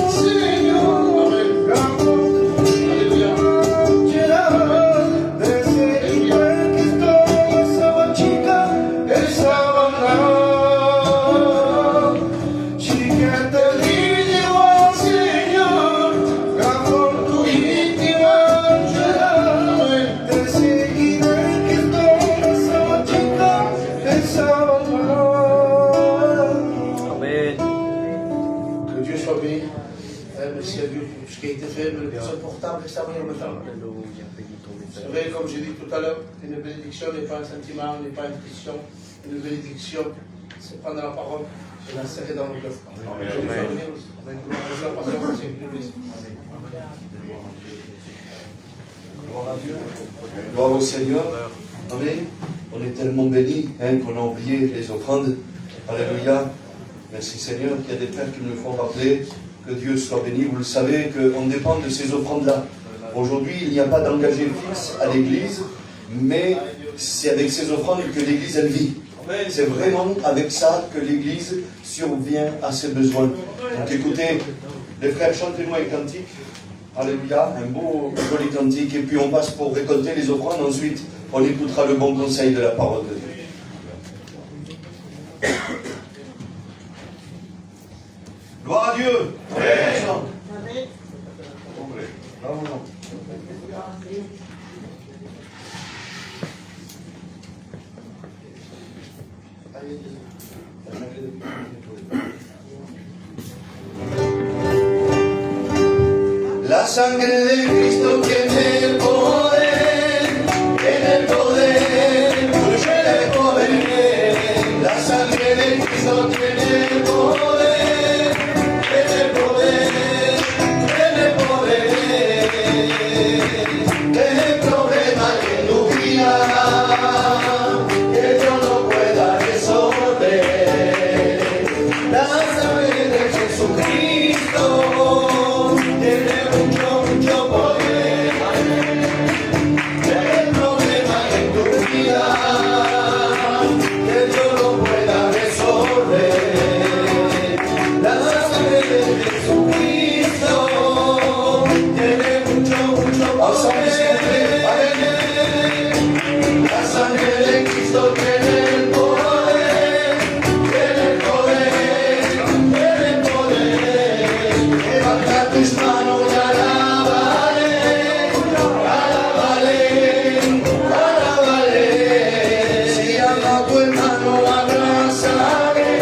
Signor, alleluia. Amen. Que Dieu soit béni. Merci à Dieu pour tout ce qui a été fait, mais le plus important, c'est ça venir maintenant. Alléluia. Bénis ton Vous Seigneur. savez, comme j'ai dit tout à l'heure, une bénédiction n'est pas un sentiment, n'est pas une question. Une bénédiction, c'est prendre la parole et la serrer dans le cœur. Que Dieu soit béni aussi. Avec la passion aussi. Dieu bénisse. Gloire à Dieu. Gloire au Seigneur. Amen. On est tellement bénis qu'on a oublié les offrandes. Alléluia. Merci Seigneur qu'il y a des frères qui nous font rappeler que Dieu soit béni. Vous le savez qu'on dépend de ces offrandes-là. Aujourd'hui, il n'y a pas d'engagé fixe à l'Église, mais c'est avec ces offrandes que l'Église elle vit. C'est vraiment avec ça que l'Église survient à ses besoins. Donc écoutez, les frères, chantez-nous un cantique. Alléluia, un beau, joli cantique. Et puis on passe pour récolter les offrandes. Ensuite, on écoutera le bon conseil de la parole de Dieu. Gloire à Dieu. Bravo. La sangre de Cristo tiene el poder, tiene el poder, tiene el poder. La sangre de Cristo tiene el poder, tiene el poder, tiene el poder. Tiene problema en tu vida que Dios no pueda resolver. La sangre de Jesucristo tiene mucho poder. El problema en tu vida que Dios lo pueda resolver. La sangre de Jesucristo tiene mucho poder. La sangre de Cristo tiene el poder, tiene el poder, tiene el poder. Levanta tus manos y alábale, alábale, alábale. Si ama a tu hermano, abrázale,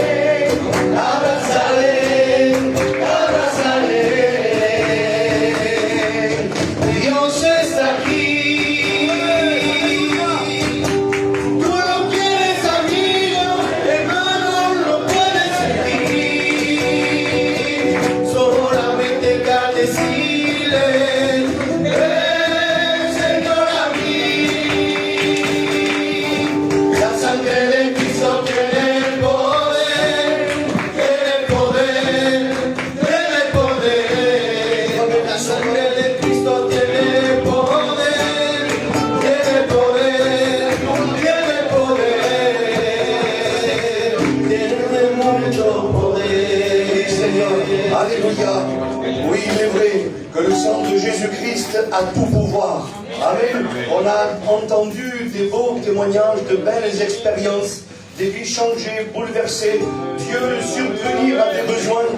abrázale, abrázale. Dios está aquí. Tú lo quieres, amigo, hermano, lo puedes sentir. Solamente que decirle, Señor a mí. La sangre de Cristo tiene el poder, tiene el poder, tiene el poder. La sangre de Cristo tiene el poder, tiene el poder, tiene el poder. Tiene mucho poder, Seigneur. Alléluia. Oui, il est vrai que le sang de Jésus-Christ a tout pouvoir. Amen. On a entendu des beaux témoignages, de belles expériences, des vies changées, bouleversées. Dieu survenir à des besoins.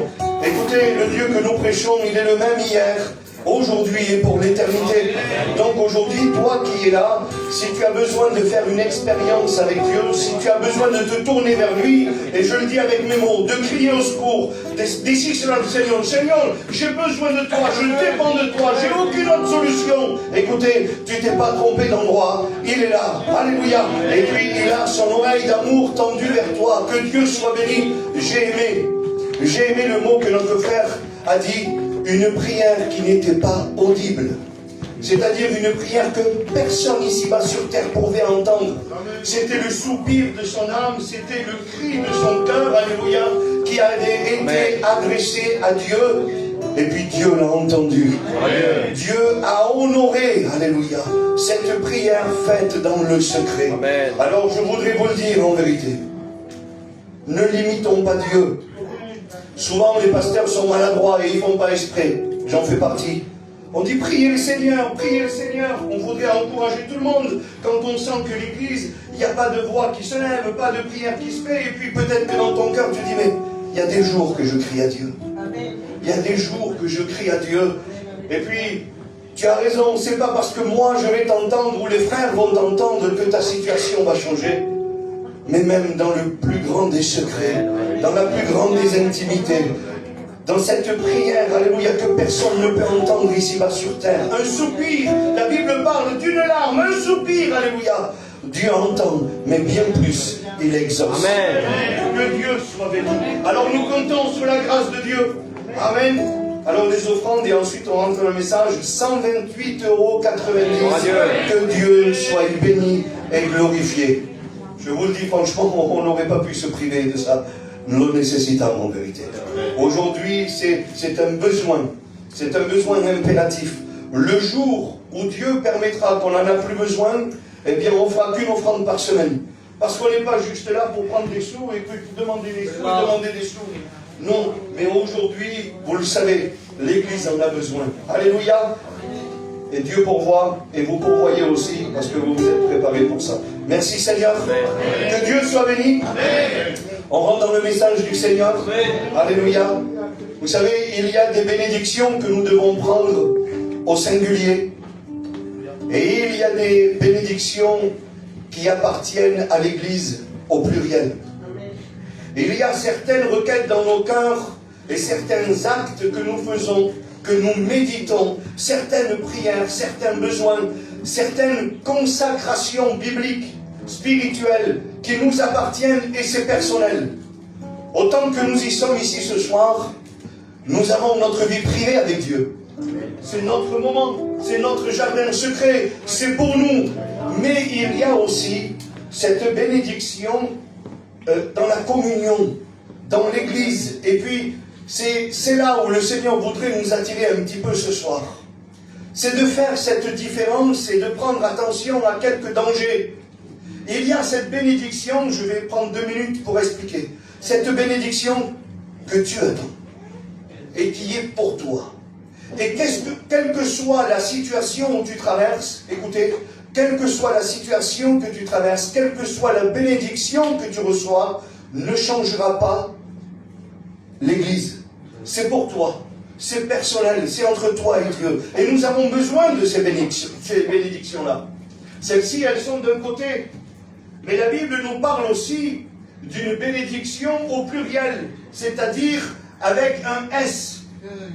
Écoutez, le Dieu que nous prêchons, il est le même hier, aujourd'hui et pour l'éternité. Donc aujourd'hui, toi qui es là, si tu as besoin de faire une expérience avec Dieu, si tu as besoin de te tourner vers lui, et je le dis avec mes mots, de crier au secours, d'ici cela le Seigneur, Seigneur, j'ai besoin de toi, je dépends de toi, j'ai aucune autre solution. Écoutez, tu t'es pas trompé d'endroit, il est là, alléluia, et puis il a son oreille d'amour tendue vers toi, que Dieu soit béni. J'ai aimé le mot que notre frère a dit, une prière qui n'était pas audible. C'est-à-dire une prière que personne ici-bas sur terre pouvait entendre. C'était le soupir de son âme, c'était le cri de son cœur, alléluia, qui avait été adressé à Dieu. Et puis Dieu l'a entendu. Amen. Dieu a honoré, alléluia, cette prière faite dans le secret. Amen. Alors je voudrais vous le dire en vérité. Ne limitons pas Dieu. Souvent les pasteurs sont maladroits et ils ne font pas exprès. J'en fais partie. On dit priez le Seigneur, priez le Seigneur. On voudrait encourager tout le monde. Quand on sent que l'église, il n'y a pas de voix qui se lève, pas de prière qui se fait, et puis peut-être que dans ton cœur tu dis, mais il y a des jours que je crie à Dieu. Il y a des jours que je crie à Dieu. Et puis, tu as raison, c'est pas parce que moi je vais t'entendre ou les frères vont t'entendre que ta situation va changer. Mais même dans le plus grand des secrets, dans la plus grande des intimités, dans cette prière, alléluia, que personne ne peut entendre ici-bas sur terre. Un soupir, la Bible parle d'une larme, un soupir, alléluia. Dieu entend, mais bien plus, il exauce. Amen. Que Dieu soit béni. Alors nous comptons sur la grâce de Dieu. Amen. Alors les offrandes, et ensuite on rentre dans le message, 128,90 €. Que Dieu soit béni et glorifié. Je vous le dis franchement, on n'aurait pas pu se priver de ça. Nous le nécessitons en vérité. Aujourd'hui, c'est un besoin. C'est un besoin impératif. Le jour où Dieu permettra qu'on n'en a plus besoin, eh bien on fera qu'une offrande par semaine. Parce qu'on n'est pas juste là pour prendre des sous et puis demander des sous, demander des sous. Non, mais aujourd'hui, vous le savez, l'Église en a besoin. Alléluia. Et Dieu pourvoit, et vous pourvoyez aussi, parce que vous vous êtes préparés pour ça. Merci Seigneur. Amen. Que Dieu soit béni. Amen. On rentre dans le message du Seigneur. Amen. Alléluia. Vous savez, il y a des bénédictions que nous devons prendre au singulier. Et il y a des bénédictions qui appartiennent à l'Église au pluriel. Il y a certaines requêtes dans nos cœurs et certains actes que nous faisons, que nous méditons, certaines prières, certains besoins, certaines consécrations bibliques, spirituelles, qui nous appartiennent et c'est personnel. Autant que nous y sommes ici ce soir, nous avons notre vie privée avec Dieu. C'est notre moment, c'est notre jardin secret, c'est pour nous. Mais il y a aussi cette bénédiction dans la communion, dans l'église. Et puis, c'est là où le Seigneur voudrait nous attirer un petit peu ce soir. C'est de faire cette différence et de prendre attention à quelques dangers. Il y a cette bénédiction, je vais prendre 2 minutes pour expliquer. Cette bénédiction que Dieu attend et qui est pour toi. Et quelle que soit la situation où tu traverses, écoutez, quelle que soit la situation que tu traverses, quelle que soit la bénédiction que tu reçois, ne changera pas l'Église. C'est pour toi, c'est personnel, c'est entre toi et Dieu. Et nous avons besoin de ces bénédictions-là. Celles-ci, elles sont d'un côté. Mais la Bible nous parle aussi d'une bénédiction au pluriel, c'est-à-dire avec un S.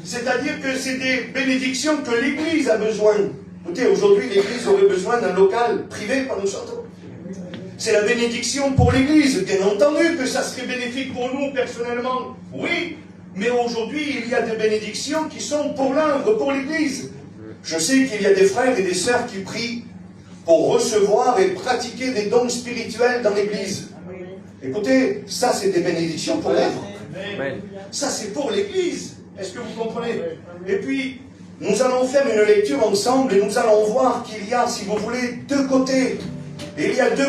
C'est-à-dire que c'est des bénédictions que l'Église a besoin. Écoutez, aujourd'hui, l'Église aurait besoin d'un local privé par nous sortons. C'est la bénédiction pour l'Église. Bien entendu que ça serait bénéfique pour nous personnellement. Oui, mais aujourd'hui, il y a des bénédictions qui sont pour l'œuvre, pour l'Église. Je sais qu'il y a des frères et des sœurs qui prient pour recevoir et pratiquer des dons spirituels dans l'Église. Écoutez, ça c'est des bénédictions pour l'œuvre. Ça c'est pour l'Église. Est-ce que vous comprenez? Et puis, nous allons faire une lecture ensemble et nous allons voir qu'il y a, si vous voulez, 2 côtés. Et il y a 2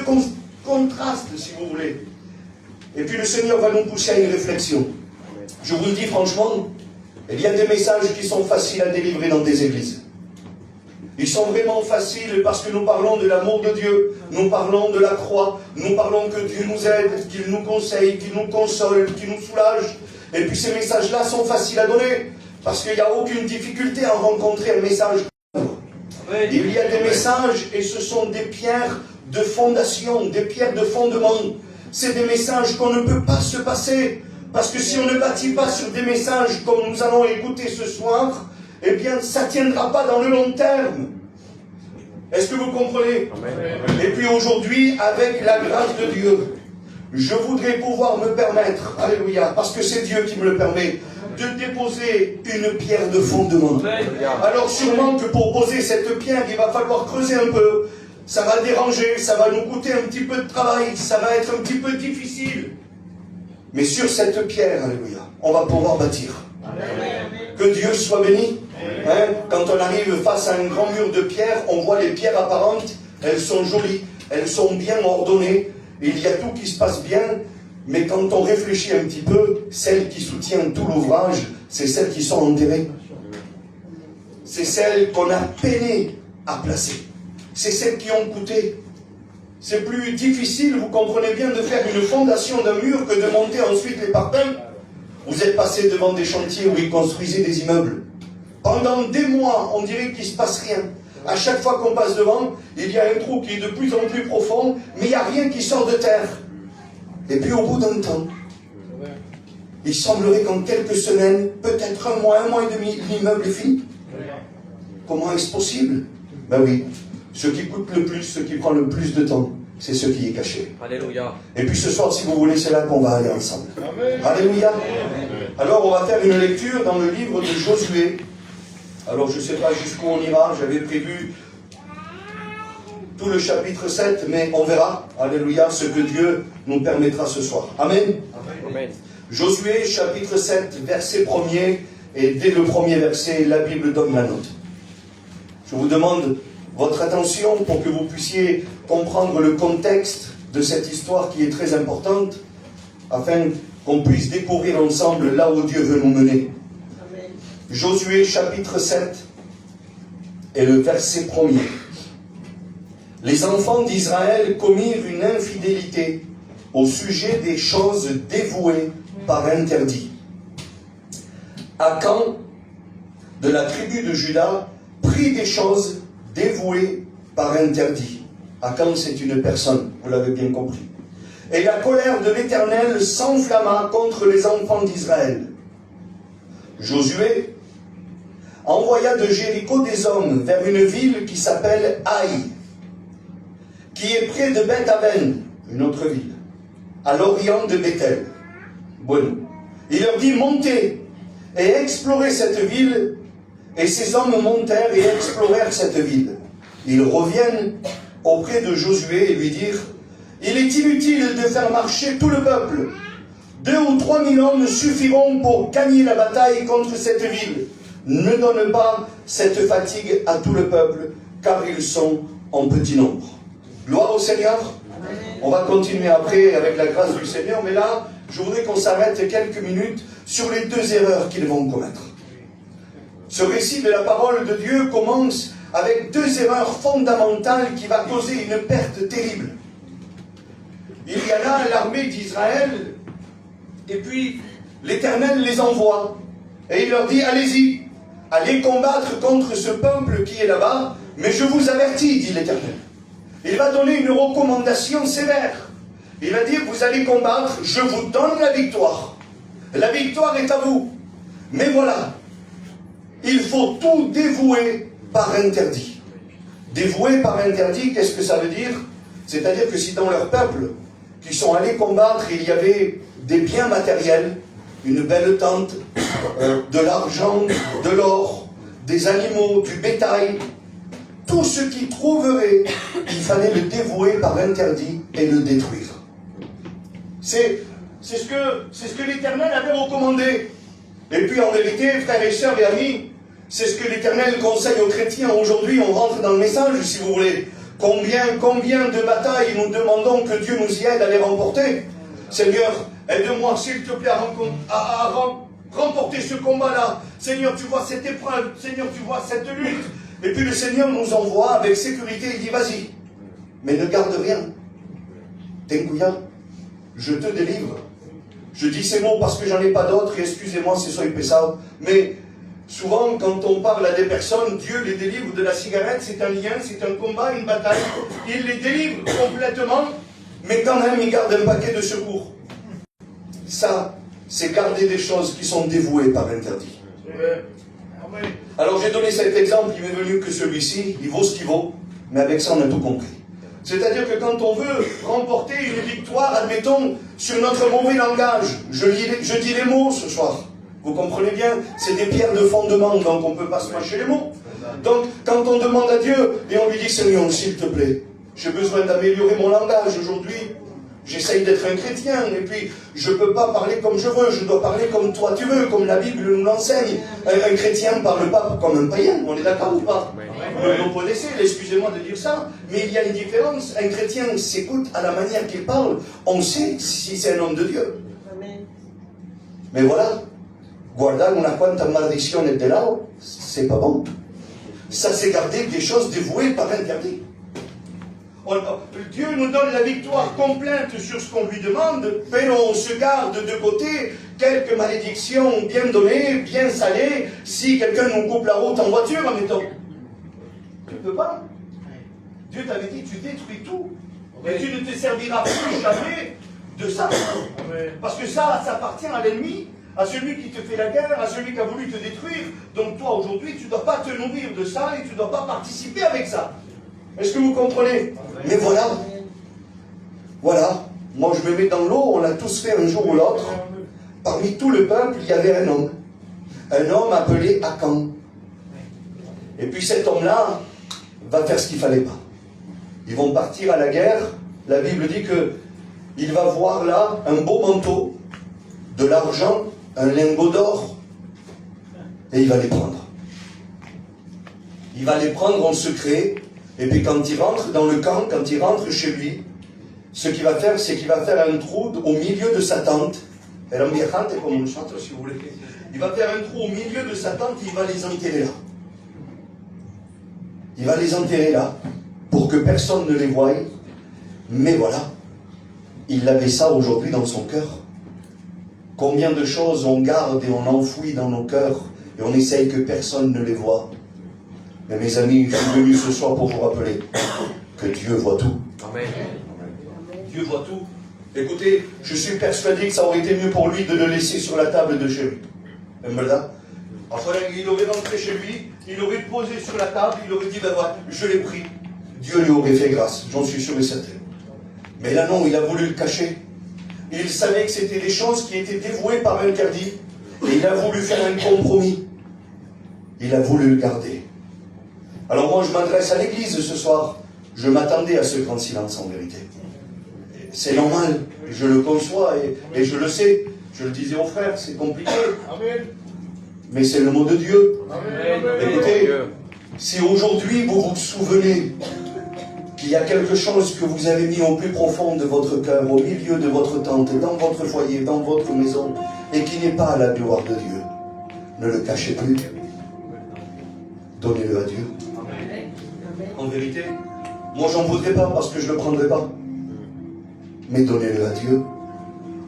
contrastes, si vous voulez. Et puis le Seigneur va nous pousser à une réflexion. Je vous le dis franchement, il y a des messages qui sont faciles à délivrer dans des églises. Ils sont vraiment faciles parce que nous parlons de l'amour de Dieu, nous parlons de la croix, nous parlons que Dieu nous aide, qu'il nous conseille, qu'il nous console, qu'il nous soulage. Et puis ces messages-là sont faciles à donner parce qu'il n'y a aucune difficulté à rencontrer un message. Il y a des messages et ce sont des pierres de fondation, des pierres de fondement. C'est des messages qu'on ne peut pas se passer. Parce que si on ne bâtit pas sur des messages comme nous allons écouter ce soir, eh bien, ça ne tiendra pas dans le long terme. Est-ce que vous comprenez? Et puis aujourd'hui, avec la grâce de Dieu, je voudrais pouvoir me permettre, alléluia, parce que c'est Dieu qui me le permet, de déposer une pierre de fondement. Alors sûrement que pour poser cette pierre, il va falloir creuser un peu. Ça va déranger, ça va nous coûter un petit peu de travail, ça va être un petit peu difficile. Mais sur cette pierre, alléluia, on va pouvoir bâtir. Que Dieu soit béni. Hein? Quand on arrive face à un grand mur de pierre, on voit les pierres apparentes, elles sont jolies, elles sont bien ordonnées, il y a tout qui se passe bien, mais quand on réfléchit un petit peu, celles qui soutiennent tout l'ouvrage, c'est celles qui sont enterrées. C'est celles qu'on a peiné à placer. C'est celles qui ont coûté. C'est plus difficile, vous comprenez bien, de faire une fondation d'un mur que de monter ensuite les parpaings. Vous êtes passé devant des chantiers où ils construisaient des immeubles. Pendant des mois, on dirait qu'il ne se passe rien. À chaque fois qu'on passe devant, il y a un trou qui est de plus en plus profond, mais il n'y a rien qui sort de terre. Et puis au bout d'un temps, il semblerait qu'en quelques semaines, peut-être un mois et demi, l'immeuble est fini. Comment est-ce possible? Ben oui, ce qui coûte le plus, ce qui prend le plus de temps, c'est ce qui est caché. Alléluia. Et puis ce soir, si vous voulez, c'est là qu'on va aller ensemble. Amen. Alléluia. Alors on va faire une lecture dans le livre de Josué. Alors je ne sais pas jusqu'où on ira, j'avais prévu tout le chapitre 7, mais on verra, alléluia, ce que Dieu nous permettra ce soir. Amen. Amen. Josué chapitre 7, verset 1er, et dès le premier verset, la Bible donne la note. Je vous demande votre attention pour que vous puissiez comprendre le contexte de cette histoire qui est très importante, afin qu'on puisse découvrir ensemble là où Dieu veut nous mener. Amen. Josué chapitre 7 et le verset 1er. Les enfants d'Israël commirent une infidélité au sujet des choses dévouées par interdit. Akan, de la tribu de Juda, prit des choses dévouées par interdit. Akan, c'est une personne, vous l'avez bien compris. Et la colère de l'Éternel s'enflamma contre les enfants d'Israël. Josué envoya de Jéricho des hommes vers une ville qui s'appelle Haï, qui est près de Beth-Aven, une autre ville, à l'orient de Bethel. Bueno. Il leur dit, montez et explorez cette ville. Et ces hommes montèrent et explorèrent cette ville. Ils reviennent auprès de Josué et lui dirent, il est inutile de faire marcher tout le peuple. 2 ou 3 000 hommes suffiront pour gagner la bataille contre cette ville. Ne donne pas cette fatigue à tout le peuple, car ils sont en petit nombre. Gloire au Seigneur. On va continuer après avec la grâce du Seigneur, mais là, je voudrais qu'on s'arrête quelques minutes sur les 2 erreurs qu'ils vont commettre. Ce récit de la parole de Dieu commence avec 2 erreurs fondamentales qui vont causer une perte terrible. Il y a là l'armée d'Israël, et puis l'Éternel les envoie, et il leur dit, allez-y, allez combattre contre ce peuple qui est là-bas, mais je vous avertis, dit l'Éternel. Il va donner une recommandation sévère. Il va dire, vous allez combattre, je vous donne la victoire. La victoire est à vous. Mais voilà, il faut tout dévouer par interdit. Dévouer par interdit, qu'est-ce que ça veut dire? C'est-à-dire que si dans leur peuple, qui sont allés combattre, il y avait des biens matériels, une belle tente, de l'argent, de l'or, des animaux, du bétail, tout ce qu'ils trouveraient, il fallait le dévouer par interdit et le détruire. C'est ce que l'Éternel avait recommandé. Et puis en vérité, frères et sœurs et amis, c'est ce que l'Éternel conseille aux chrétiens. Aujourd'hui, on rentre dans le message, si vous voulez. Combien de batailles nous demandons que Dieu nous y aide à les remporter. Seigneur, aide-moi, s'il te plaît, à remporter ce combat-là. Seigneur, tu vois cette épreuve. Seigneur, tu vois cette lutte. Et puis le Seigneur nous envoie avec sécurité. Il dit, vas-y, mais ne garde rien. Ten cuidado, je te délivre. Je dis ces mots parce que j'en ai pas d'autres, et excusez-moi si soy pesado, mais souvent, quand on parle à des personnes, Dieu les délivre de la cigarette, c'est un lien, c'est un combat, une bataille. Il les délivre complètement, mais quand même, il garde un paquet de secours. Ça, c'est garder des choses qui sont dévouées par interdit. Alors, j'ai donné cet exemple, il m'est venu que celui-ci, il vaut ce qu'il vaut, mais avec ça, on a tout compris. C'est-à-dire que quand on veut remporter une victoire, admettons, sur notre mauvais langage, je dis les mots ce soir. Vous comprenez bien, c'est des pierres de fondement, donc on ne peut pas se mâcher les mots. Donc, quand on demande à Dieu, et on lui dit, Seigneur, s'il te plaît, j'ai besoin d'améliorer mon langage aujourd'hui, j'essaye d'être un chrétien, et puis je ne peux pas parler comme je veux, je dois parler comme toi tu veux, comme la Bible nous l'enseigne. Un chrétien ne parle pas comme un païen, on est d'accord ou pas? Vous connaissez, excusez-moi de dire ça, mais il y a une différence. Un chrétien s'écoute à la manière qu'il parle, on sait si c'est un homme de Dieu. Mais voilà, guardar una cuanta maldiciones de lado, c'est pas bon. Ça, c'est garder des choses dévouées par interdit. Dieu nous donne la victoire complète sur ce qu'on lui demande, mais on se garde de côté quelques malédictions bien données, bien salées, si quelqu'un nous coupe la route en voiture, admettons. Tu ne peux pas. Dieu t'avait dit, tu détruis tout. Et tu ne te serviras plus jamais de ça. Parce que ça appartient à l'ennemi, à celui qui te fait la guerre, à celui qui a voulu te détruire. Donc toi, aujourd'hui, tu ne dois pas te nourrir de ça et tu ne dois pas participer avec ça. Est-ce que vous comprenez? Mais voilà. Voilà. Moi, je me mets dans l'eau, on l'a tous fait un jour ou l'autre. Parmi tout le peuple, il y avait un homme. Un homme appelé Akan. Et puis cet homme-là va faire ce qu'il ne fallait pas. Ils vont partir à la guerre. La Bible dit qu'il va voir là un beau manteau, de l'argent, un lingot d'or, et il va les prendre. Il va les prendre en secret, et puis quand il rentre dans le camp, quand il rentre chez lui, ce qu'il va faire, c'est qu'il va faire un trou au milieu de sa tente. Il va faire un trou au milieu de sa tente, et il va les enterrer là. Il va les enterrer là, pour que personne ne les voie. Mais voilà, il avait ça aujourd'hui dans son cœur. Combien de choses on garde et on enfouit dans nos cœurs, et on essaye que personne ne les voie. Mais mes amis, je suis venu ce soir pour vous rappeler que Dieu voit tout. Amen. Dieu voit tout. Écoutez, je suis persuadé que ça aurait été mieux pour lui de le laisser sur la table de chez lui. Voilà. Enfin, il aurait rentré chez lui, il aurait posé sur la table, il aurait dit, ben voilà, je l'ai pris. Dieu lui aurait fait grâce, j'en suis sûr et certain. Mais là non, il a voulu le cacher. Il savait que c'était des choses qui étaient dévouées par interdit. Et il a voulu faire un compromis. Il a voulu le garder. Alors moi, je m'adresse à l'église ce soir. Je m'attendais à ce grand silence en vérité. C'est normal, je le conçois et je le sais. Je le disais aux frères, c'est compliqué. Amen. Mais c'est le mot de Dieu. Amen. Écoutez, si aujourd'hui vous vous souvenez qu'il y a quelque chose que vous avez mis au plus profond de votre cœur, au milieu de votre tente, dans votre foyer, dans votre maison, et qui n'est pas à la gloire de Dieu, ne le cachez plus. Donnez-le à Dieu. En vérité, moi j'en voudrais pas parce que je ne le prendrai pas. Mais donnez-le à Dieu.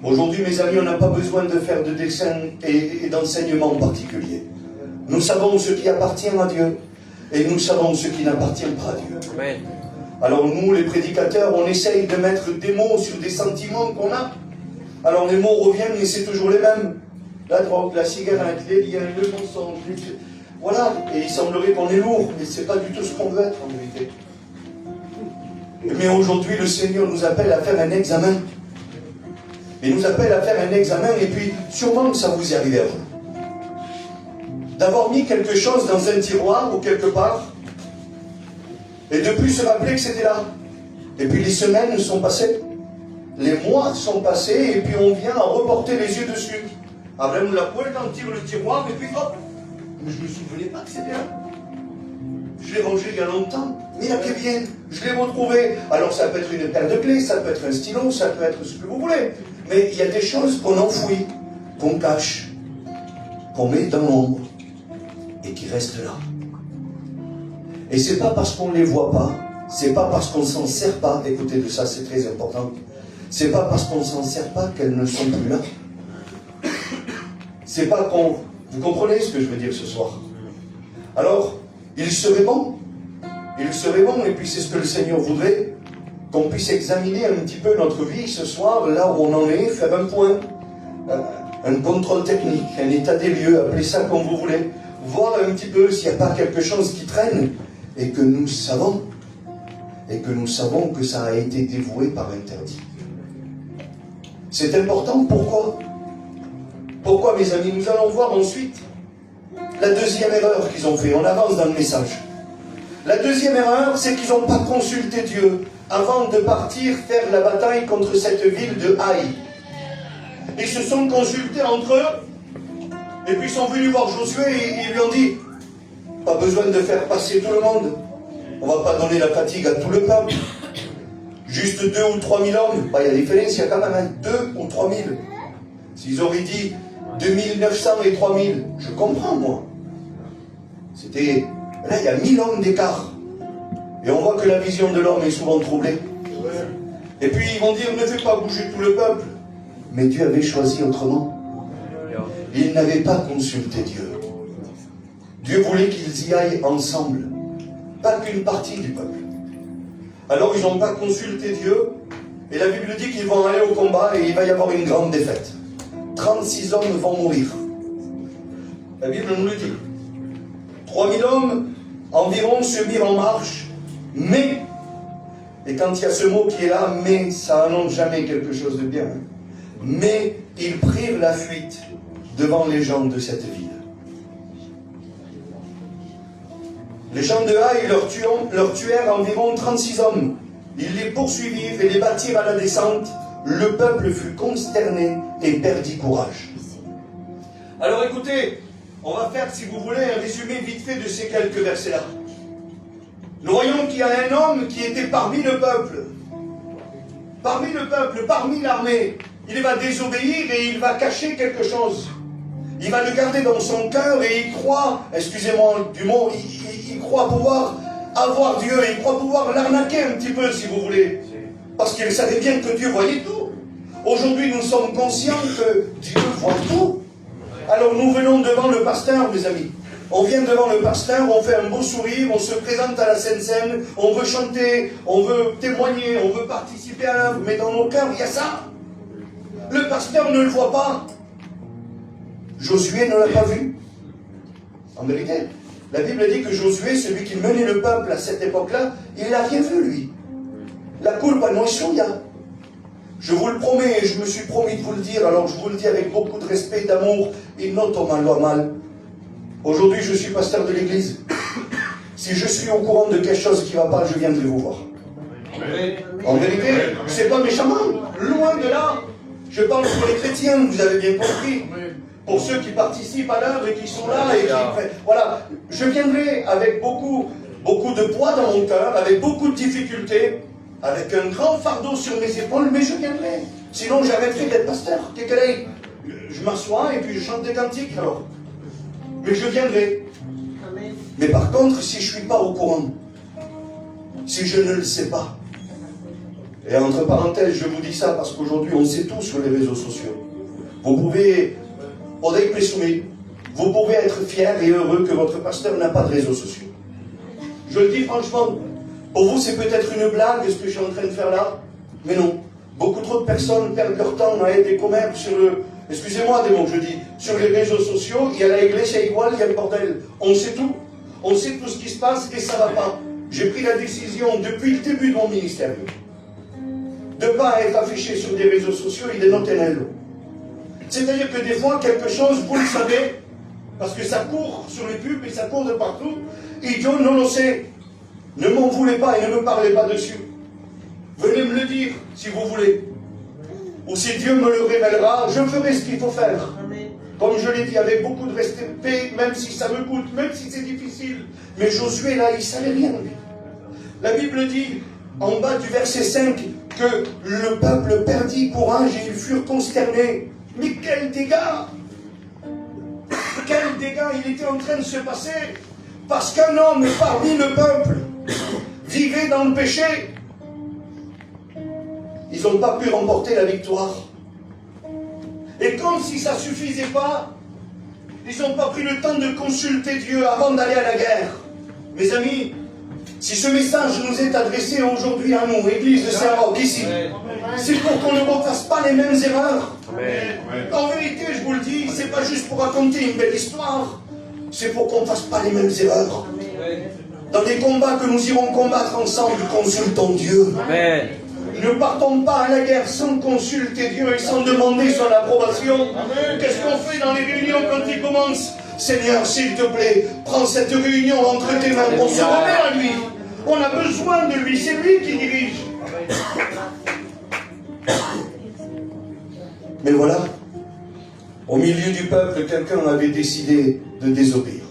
Aujourd'hui, mes amis, on n'a pas besoin de faire de dessin et d'enseignement en particulier. Nous savons ce qui appartient à Dieu et nous savons ce qui n'appartient pas à Dieu. Amen. Alors nous, les prédicateurs, on essaye de mettre des mots sur des sentiments qu'on a. Alors les mots reviennent, mais c'est toujours les mêmes. La drogue, la cigarette, les liens, le mensonge, voilà. Et il semblerait qu'on est lourd, mais c'est pas du tout ce qu'on veut être en vérité. Mais aujourd'hui, le Seigneur nous appelle à faire un examen. Il nous appelle à faire un examen, et puis sûrement que ça vous est arrivé à vous. D'avoir mis quelque chose dans un tiroir ou quelque part, et de plus se rappeler que c'était là. Et puis les semaines sont passées, les mois sont passés, et puis on vient à reporter les yeux dessus. Abraham la poêle, on tire le tiroir, et puis hop, mais je ne me souvenais pas que c'était là. Je l'ai rangé il y a longtemps, mais il a qu'à bien, je l'ai retrouvé. Alors ça peut être une paire de clés, ça peut être un stylo, ça peut être ce que vous voulez. Mais il y a des choses qu'on enfouit, qu'on cache, qu'on met dans l'ombre, et qui restent là. Et c'est pas parce qu'on ne les voit pas, c'est pas parce qu'on ne s'en sert pas, écoutez de ça, c'est très important, c'est pas parce qu'on ne s'en sert pas qu'elles ne sont plus là. C'est pas qu'on... Vous comprenez ce que je veux dire ce soir? Alors, il serait bon, et puis c'est ce que le Seigneur voudrait, qu'on puisse examiner un petit peu notre vie ce soir, là où on en est, faire un point, un contrôle technique, un état des lieux, appelez ça comme vous voulez, voir un petit peu s'il n'y a pas quelque chose qui traîne, et que nous savons que ça a été dévoué par interdit. C'est important, pourquoi? Pourquoi, mes amis? Nous allons voir ensuite la deuxième erreur qu'ils ont fait. On avance dans le message. La deuxième erreur, c'est qu'ils n'ont pas consulté Dieu avant de partir faire la bataille contre cette ville de Haï. Ils se sont consultés entre eux, et puis ils sont venus voir Josué et ils lui ont dit, pas besoin de faire passer tout le monde. On ne va pas donner la fatigue à tout le peuple. Juste 2 ou 3 000 hommes. Bah, il y a des différences, il y a quand même 2 ou 3 000. S'ils auraient dit 2900 et 3000, je comprends, moi. C'était... Là, il y a 1000 hommes d'écart. Et on voit que la vision de l'homme est souvent troublée. Et puis, ils vont dire, ne fais pas bouger tout le peuple. Mais Dieu avait choisi autrement. Ils n'avaient pas consulté Dieu. Dieu voulait qu'ils y aillent ensemble. Pas qu'une partie du peuple. Alors, ils n'ont pas consulté Dieu. Et la Bible dit qu'ils vont aller au combat et il va y avoir une grande défaite. 36 hommes vont mourir. La Bible nous le dit. 3000 hommes environ se mirent en marche, mais, et quand il y a ce mot qui est là, mais, ça annonce jamais quelque chose de bien, mais ils prirent la fuite devant les gens de cette ville. Les gens de Haï leur tuèrent environ 36 hommes. Ils les poursuivirent et les battirent à la descente. Le peuple fut consterné et perdit courage. Alors écoutez, on va faire, si vous voulez, un résumé vite fait de ces quelques versets-là. Nous voyons qu'il y a un homme qui était parmi le peuple, parmi l'armée. Il va désobéir et il va cacher quelque chose. Il va le garder dans son cœur et il croit, excusez-moi du mot, il croit pouvoir avoir Dieu, il croit pouvoir l'arnaquer un petit peu, si vous voulez. Parce qu'il savait bien que Dieu voyait tout. Aujourd'hui, nous sommes conscients que Dieu voit tout. Alors nous venons devant le pasteur, mes amis. On vient devant le pasteur, on fait un beau sourire, on se présente à la Sainte Seine, on veut chanter, on veut témoigner, on veut participer à l'œuvre, mais dans nos cœurs, il y a ça. Le pasteur ne le voit pas. Josué ne l'a pas vu. En vérité, la Bible dit que Josué, celui qui menait le peuple à cette époque-là, il n'a rien vu, lui. La culpa non es suya. Je vous le promets, et je me suis promis de vous le dire, alors je vous le dis avec beaucoup de respect et d'amour, et non tomarlo a mal. Aujourd'hui, je suis pasteur de l'église. Si je suis au courant de quelque chose qui ne va pas, je viendrai vous voir. En vérité, c'est pas méchamment, loin de là. Je parle pour les chrétiens, vous avez bien compris. Pour ceux qui participent à l'œuvre et qui sont là, et qui... Voilà, je viendrai avec beaucoup de poids dans mon cœur, avec beaucoup de difficultés, avec un grand fardeau sur mes épaules, mais je viendrai. Sinon, j'arrêterai d'être pasteur. Je m'assois et puis je chante des cantiques, alors. Mais je viendrai. Mais par contre, si je ne suis pas au courant, si je ne le sais pas, et entre parenthèses, je vous dis ça parce qu'aujourd'hui, on sait tout sur les réseaux sociaux. Vous pouvez, vous pouvez être fier et heureux que votre pasteur n'a pas de réseaux sociaux. Je le dis franchement, pour vous, c'est peut-être une blague ce que je suis en train de faire là, mais non. Beaucoup trop de personnes perdent leur temps à être des commères sur le... Excusez-moi des mots que je dis. Sur les réseaux sociaux, il y a la Iglesia igual, il y a le bordel. On sait tout. On sait tout ce qui se passe et ça ne va pas. J'ai pris la décision depuis le début de mon ministère de ne pas être affiché sur des réseaux sociaux et des notenello. C'est-à-dire que des fois, quelque chose, vous le savez, parce que ça court sur les pubs et ça court de partout, et Dieu non le sait. Ne m'en voulez pas et ne me parlez pas dessus. Venez me le dire, si vous voulez. Ou si Dieu me le révélera, je ferai ce qu'il faut faire. Comme je l'ai dit, avec beaucoup de respect, même si ça me coûte, même si c'est difficile. Mais Josué, là, il ne savait rien. La Bible dit, en bas du verset 5, que le peuple perdit courage et ils furent consternés. Mais quel dégât! Quel dégât il était en train de se passer! Parce qu'un homme parmi le peuple vivait dans le péché. Ils n'ont pas pu remporter la victoire. Et comme si ça ne suffisait pas, ils n'ont pas pris le temps de consulter Dieu avant d'aller à la guerre. Mes amis, si ce message nous est adressé aujourd'hui à nous, Église de Saint-Roch, ici, c'est pour qu'on ne refasse pas les mêmes erreurs. En vérité, je vous le dis, c'est pas juste pour raconter une belle histoire, c'est pour qu'on ne fasse pas les mêmes erreurs. Dans les combats que nous irons combattre ensemble, consultons Dieu. Amen. Ne partons pas à la guerre sans consulter Dieu et sans demander son approbation. Qu'est-ce qu'on fait dans les réunions quand ils commencent? Seigneur, s'il te plaît, prends cette réunion entre tes mains. On se remet à lui. On a besoin de lui. C'est lui qui dirige. Mais voilà, au milieu du peuple, quelqu'un avait décidé de désobéir.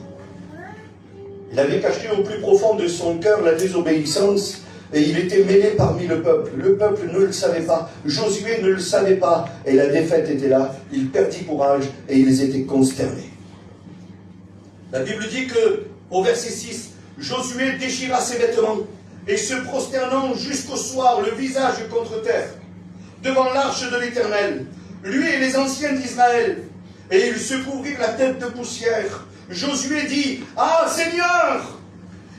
Il avait caché au plus profond de son cœur la désobéissance. Et il était mêlé parmi le peuple. Le peuple ne le savait pas. Josué ne le savait pas. Et la défaite était là. Il perdit courage et ils étaient consternés. La Bible dit que, au verset 6, Josué déchira ses vêtements et se prosternant jusqu'au soir, le visage contre terre, devant l'arche de l'Éternel, lui et les anciens d'Israël, et ils se couvrirent la tête de poussière. Josué dit, « Ah, Seigneur !»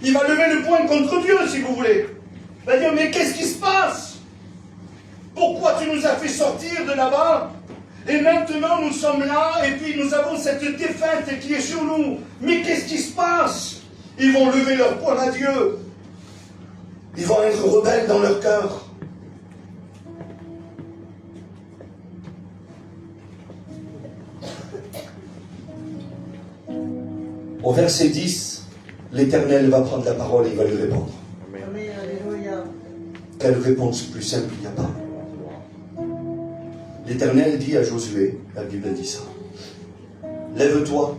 Il va lever le poing contre Dieu, si vous voulez. Il va dire, mais qu'est-ce qui se passe? Pourquoi tu nous as fait sortir de là-bas? Et maintenant nous sommes là, et puis nous avons cette défaite qui est sur nous. Mais qu'est-ce qui se passe? Ils vont lever leur poing à Dieu. Ils vont être rebelles dans leur cœur. Au verset 10, l'Éternel va prendre la parole et il va lui répondre. Quelle réponse plus simple il n'y a pas. L'Éternel dit à Josué, la Bible dit ça, « Lève-toi,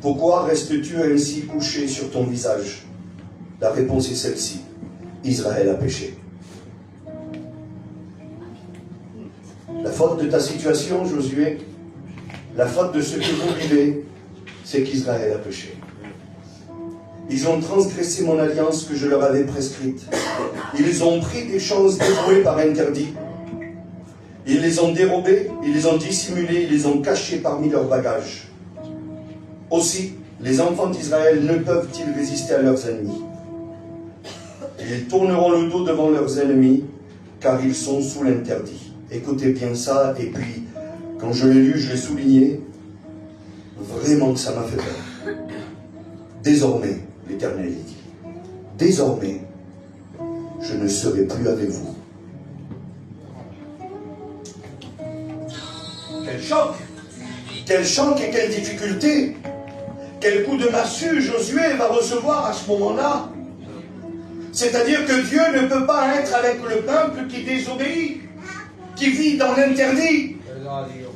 pourquoi restes-tu ainsi couché sur ton visage ?» La réponse est celle-ci, Israël a péché. La faute de ta situation, Josué, la faute de ce que vous vivez, c'est qu'Israël a péché. Ils ont transgressé mon alliance que je leur avais prescrite. Ils ont pris des choses dévouées par interdit. Ils les ont dérobées, ils les ont dissimulées, ils les ont cachées parmi leurs bagages. Aussi, les enfants d'Israël ne peuvent-ils résister à leurs ennemis. Ils tourneront le dos devant leurs ennemis, car ils sont sous l'interdit. écoutez bien ça, et puis, quand je l'ai lu, je l'ai souligné, vraiment que ça m'a fait peur. Désormais, l'Éternel dit, désormais, je ne serai plus avec vous. Quel choc! Quel choc et quelle difficulté! Quel coup de massue Josué va recevoir à ce moment-là? C'est-à-dire que Dieu ne peut pas être avec le peuple qui désobéit, qui vit dans l'interdit.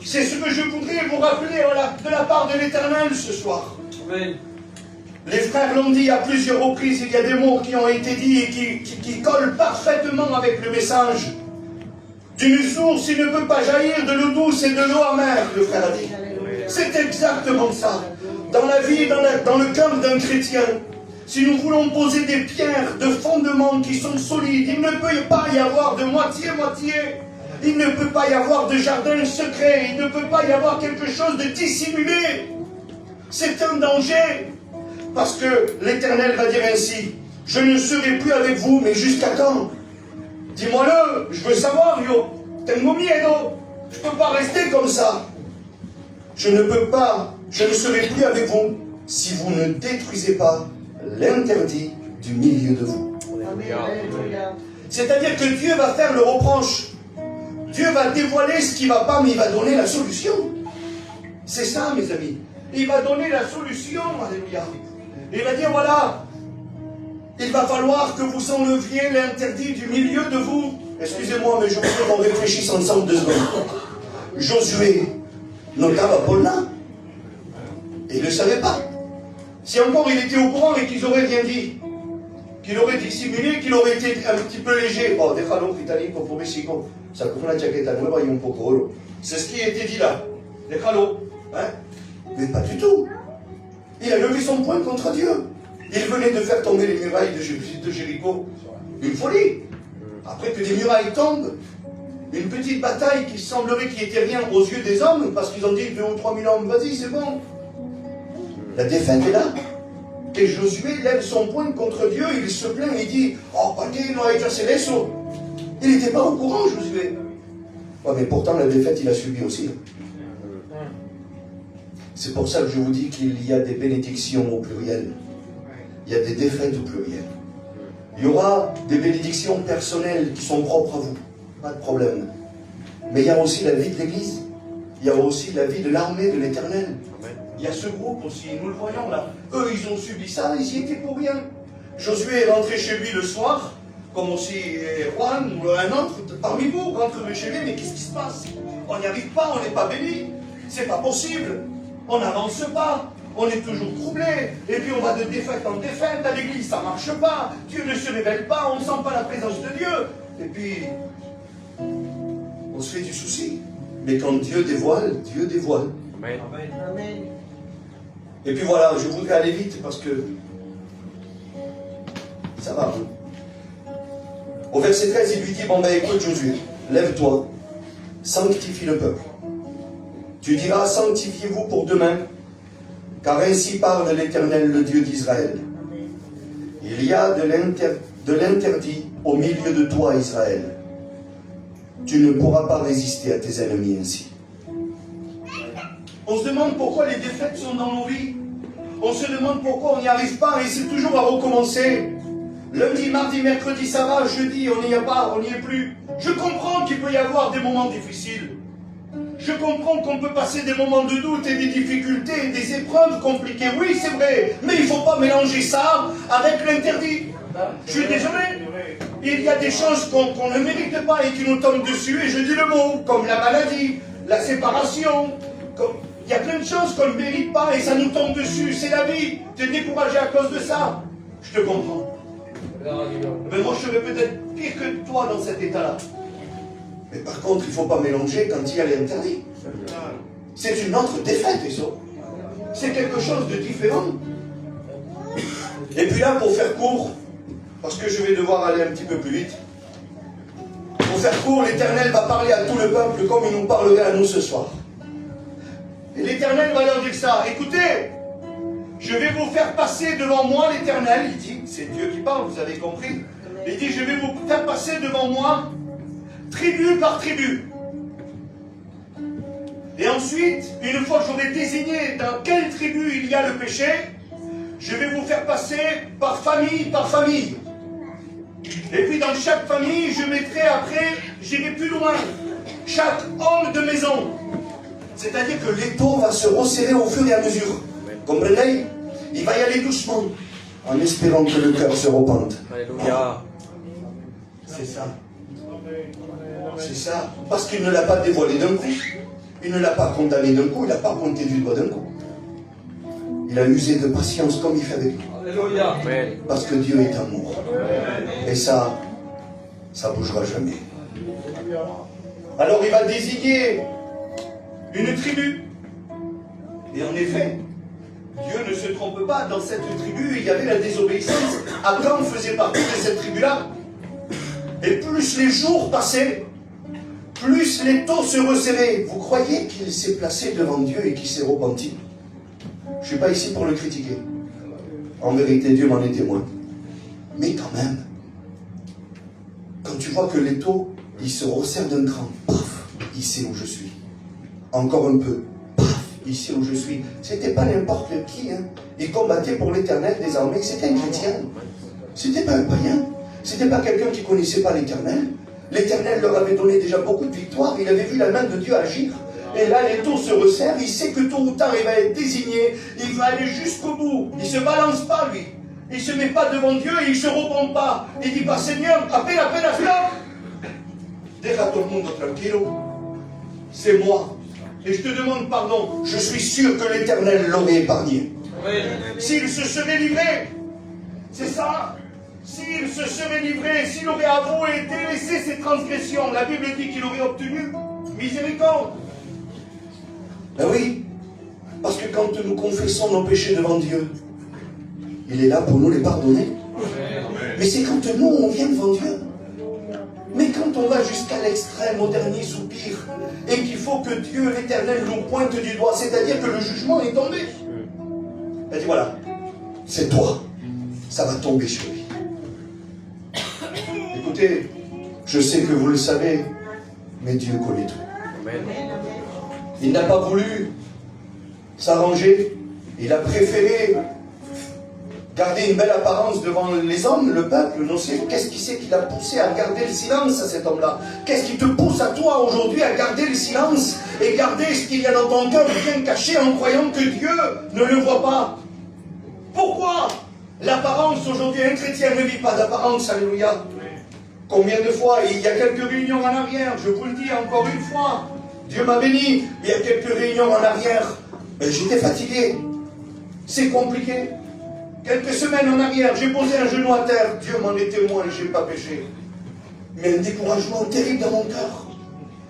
C'est ce que je voudrais vous rappeler de la part de l'Éternel ce soir. Amen. Les frères l'ont dit à plusieurs reprises, il y a des mots qui ont été dits et qui collent parfaitement avec le message. D'une source, il ne peut pas jaillir de l'eau douce et de l'eau amère, le frère a dit. C'est exactement ça. Dans la vie, dans le cœur d'un chrétien, si nous voulons poser des pierres de fondement qui sont solides, il ne peut pas y avoir de moitié-moitié. Il ne peut pas y avoir de jardin secret. Il ne peut pas y avoir quelque chose de dissimulé. C'est un danger. Parce que l'Éternel va dire ainsi, je ne serai plus avec vous, mais jusqu'à quand? Dis-moi-le, je veux savoir, yo. Tengo miedo. Je ne peux pas rester comme ça. Je ne serai plus avec vous si vous ne détruisez pas l'interdit du milieu de vous. C'est-à-dire que Dieu va faire le reproche. Dieu va dévoiler ce qui ne va pas, mais il va donner la solution. C'est ça, mes amis. Il va donner la solution, alléluia. Il va dire, voilà, il va falloir que vous enleviez l'interdit du milieu de vous. Excusez-moi, mais je voudrais qu'on réfléchisse ensemble 2 secondes. Josué, notava Paul là. Et il ne le savait pas. Si encore il était au courant et qu'ils n'auraient rien dit, qu'il aurait dissimulé, qu'il aurait été un petit peu léger. Oh, déjalo, italico, pour Mexico. Ça couvre la chaqueta nueva y un poco oro. C'est ce qui a été dit là. Déjalo. Hein? Mais pas du tout. Il a levé son poing contre Dieu. Il venait de faire tomber les murailles de Jéricho. Une folie. Après que des murailles tombent, une petite bataille qui semblerait qu'il n'y était rien aux yeux des hommes, parce qu'ils ont dit 2 ou 3 000 hommes, vas-y, c'est bon. La défaite est là. Et Josué lève son poing contre Dieu, il se plaint, il dit, oh, ¿para qué no ha hecho hacer eso? Il n'était pas au courant, Josué. Ouais, mais pourtant, la défaite, il a subi aussi. C'est pour ça que je vous dis qu'il y a des bénédictions au pluriel. Il y a des défaites au pluriel. Il y aura des bénédictions personnelles qui sont propres à vous. Pas de problème. Mais il y a aussi la vie de l'Église. Il y a aussi la vie de l'armée de l'Éternel. Il y a ce groupe aussi, nous le voyons là. Eux, ils ont subi ça, ils y étaient pour rien. Josué est rentré chez lui le soir, comme aussi Juan ou un autre parmi vous rentre chez lui, mais qu'est-ce qui se passe? On n'y arrive pas, on n'est pas béni. C'est pas possible. On n'avance pas. On est toujours troublé. Et puis on va de défaite en défaite à l'église, ça ne marche pas. Dieu ne se révèle pas, on ne sent pas la présence de Dieu. Et puis, on se fait du souci. Mais quand Dieu dévoile, Dieu dévoile. Amen. Amen. Et puis voilà, je voudrais aller vite parce que ça va. Hein. Au verset 13, il lui dit, bon ben écoute Josué, lève-toi, sanctifie le peuple. Tu diras, sanctifiez-vous pour demain, car ainsi parle l'Éternel, le Dieu d'Israël. Il y a de l'interdit au milieu de toi, Israël. Tu ne pourras pas résister à tes ennemis ainsi. On se demande pourquoi les défaites sont dans nos vies. On se demande pourquoi on n'y arrive pas et c'est toujours à recommencer. Lundi, mardi, mercredi, ça va. Jeudi, on n'y est pas, on n'y est plus. Je comprends qu'il peut y avoir des moments difficiles. Je comprends qu'on peut passer des moments de doute et des difficultés et des épreuves compliquées. Oui, c'est vrai. Mais il ne faut pas mélanger ça avec l'interdit. Je suis désolé. Il y a des choses qu'on ne mérite pas et qui nous tombent dessus. Et je dis le mot, comme la maladie, la séparation. Il y a plein de choses qu'on ne mérite pas et ça nous tombe dessus. C'est la vie. Tu es découragé à cause de ça. Je te comprends. Mais moi, je serais peut-être pire que toi dans cet état-là. Mais par contre, il ne faut pas mélanger quand il y a l'interdit. C'est une autre défaite, et ça. C'est quelque chose de différent. Et puis là, pour faire court, parce que je vais devoir aller un petit peu plus vite, pour faire court, l'Éternel va parler à tout le peuple comme il nous parlerait à nous ce soir. Et l'Éternel va leur dire ça. Écoutez, je vais vous faire passer devant moi, l'Éternel, il dit, c'est Dieu qui parle, vous avez compris. Il dit, je vais vous faire passer devant moi, tribu par tribu. Et ensuite, une fois que j'aurai désigné dans quelle tribu il y a le péché, je vais vous faire passer par famille par famille. Et puis dans chaque famille, je mettrai après, j'irai plus loin, chaque homme de maison. C'est-à-dire que l'étau va se resserrer au fur et à mesure. Comprenez? Il va y aller doucement, en espérant que le cœur se repente. Alléluia. C'est ça. C'est ça. Parce qu'il ne l'a pas dévoilé d'un coup. Il ne l'a pas condamné d'un coup. Il n'a pas pointé du doigt d'un coup. Il a usé de patience comme il fait avec nous. Alléluia. Parce que Dieu est amour. Et ça bougera jamais. Alors il va désigner une tribu. Et en effet, Dieu ne se trompe pas. Dans cette tribu, il y avait la désobéissance. Abraham faisait partie de cette tribu-là. Et plus les jours passaient, plus les taux se resserraient. Vous croyez qu'il s'est placé devant Dieu et qu'il s'est repenti? Je ne suis pas ici pour le critiquer. En vérité, Dieu m'en est témoin. Mais quand même, quand tu vois que l'étau, il se resserre d'un cran, paf, il sait où je suis. Encore un peu, paf, il sait où je suis. C'était pas n'importe qui, hein. Il combattait pour l'Éternel des armées, c'était un chrétien. C'était pas un païen. C'était pas quelqu'un qui connaissait pas l'Éternel. L'Éternel leur avait donné déjà beaucoup de victoires. Il avait vu la main de Dieu agir. Et là, l'étau se resserre. Il sait que tôt ou tard, il va être désigné. Il va aller jusqu'au bout. Il se balance pas, lui. Il se met pas devant Dieu et il se reprend pas. Il dit pas, Seigneur, appelle. Deja todo el mundo tranquilo. C'est moi. Et je te demande pardon. Je suis sûr que l'Éternel l'aurait épargné. S'il se serait livré, c'est ça. S'il se serait livré, s'il aurait avoué et délaissé ses transgressions, la Bible dit qu'il aurait obtenu miséricorde. Ben oui, parce que quand nous confessons nos péchés devant Dieu, il est là pour nous les pardonner. Mais c'est quand nous, on vient devant Dieu. Mais quand on va jusqu'à l'extrême, au dernier soupir, et qu'il faut que Dieu, l'Éternel, nous pointe du doigt, c'est-à-dire que le jugement est tombé. Elle dit voilà, c'est toi, ça va tomber sur lui. Écoutez, je sais que vous le savez, mais Dieu connaît tout. Il n'a pas voulu s'arranger, il a préféré garder une belle apparence devant les hommes, le peuple. Non, qu'est-ce qui c'est qui l'a poussé à garder le silence à cet homme-là? Qu'est-ce qui te pousse à toi aujourd'hui à garder le silence et garder ce qu'il y a dans ton cœur bien caché en croyant que Dieu ne le voit pas? Pourquoi l'apparence aujourd'hui? Un chrétien ne vit pas d'apparence, alléluia. Combien de fois, il y a quelques réunions en arrière, je vous le dis encore une fois, Dieu m'a béni, il y a quelques réunions en arrière, mais j'étais fatigué, c'est compliqué. Quelques semaines en arrière, j'ai posé un genou à terre, Dieu m'en est témoin, je n'ai pas péché. Mais un découragement terrible dans mon cœur,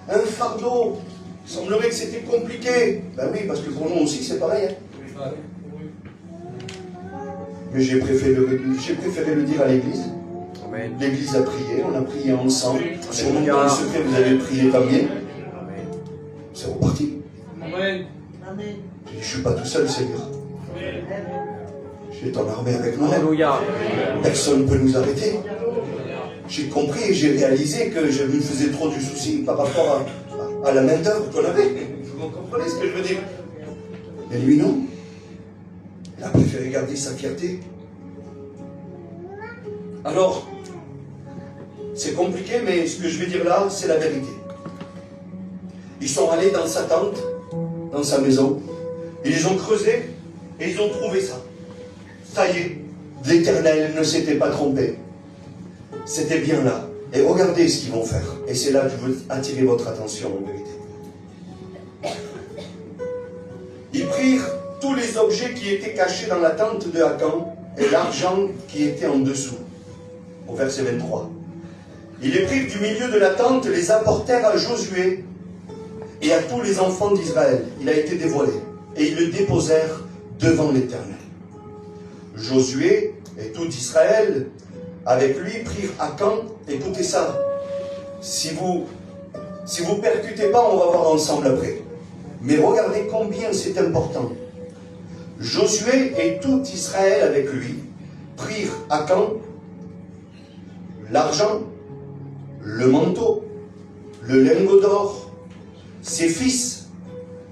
un fardeau, il semblerait que c'était compliqué. Ben oui, parce que pour nous aussi c'est pareil. Hein. Mais j'ai préféré le dire à l'église. L'église a prié, on a prié ensemble. Sûrement dans le secret, vous avez prié tant bien. C'est reparti. Amen. Je ne suis pas tout seul, Seigneur. J'ai ton armée avec moi. Alléluia. Personne ne peut nous arrêter. J'ai compris et j'ai réalisé que je me faisais trop du souci par rapport à la main d'œuvre qu'on avait. Vous comprenez ce que je veux dire? Et lui, non. Il a préféré garder sa fierté. Alors, c'est compliqué, mais ce que je vais dire là, c'est la vérité. Ils sont allés dans sa tente, dans sa maison, ils ont creusé et ils ont trouvé ça. Ça y est, l'Éternel ne s'était pas trompé. C'était bien là. Et regardez ce qu'ils vont faire. Et c'est là que je veux attirer votre attention en vérité. Ils prirent tous les objets qui étaient cachés dans la tente de Hacan et l'argent qui était en dessous. Au verset 23. Ils les prirent du milieu de la tente, les apportèrent à Josué et à tous les enfants d'Israël. Il a été dévoilé. Et ils le déposèrent devant l'Éternel. Josué et tout Israël, avec lui, prirent Hacan. Écoutez ça. Si vous percutez pas, on va voir ensemble après. Mais regardez combien c'est important. Josué et tout Israël avec lui prirent Hacan, l'argent, le manteau, le lingot d'or, ses fils,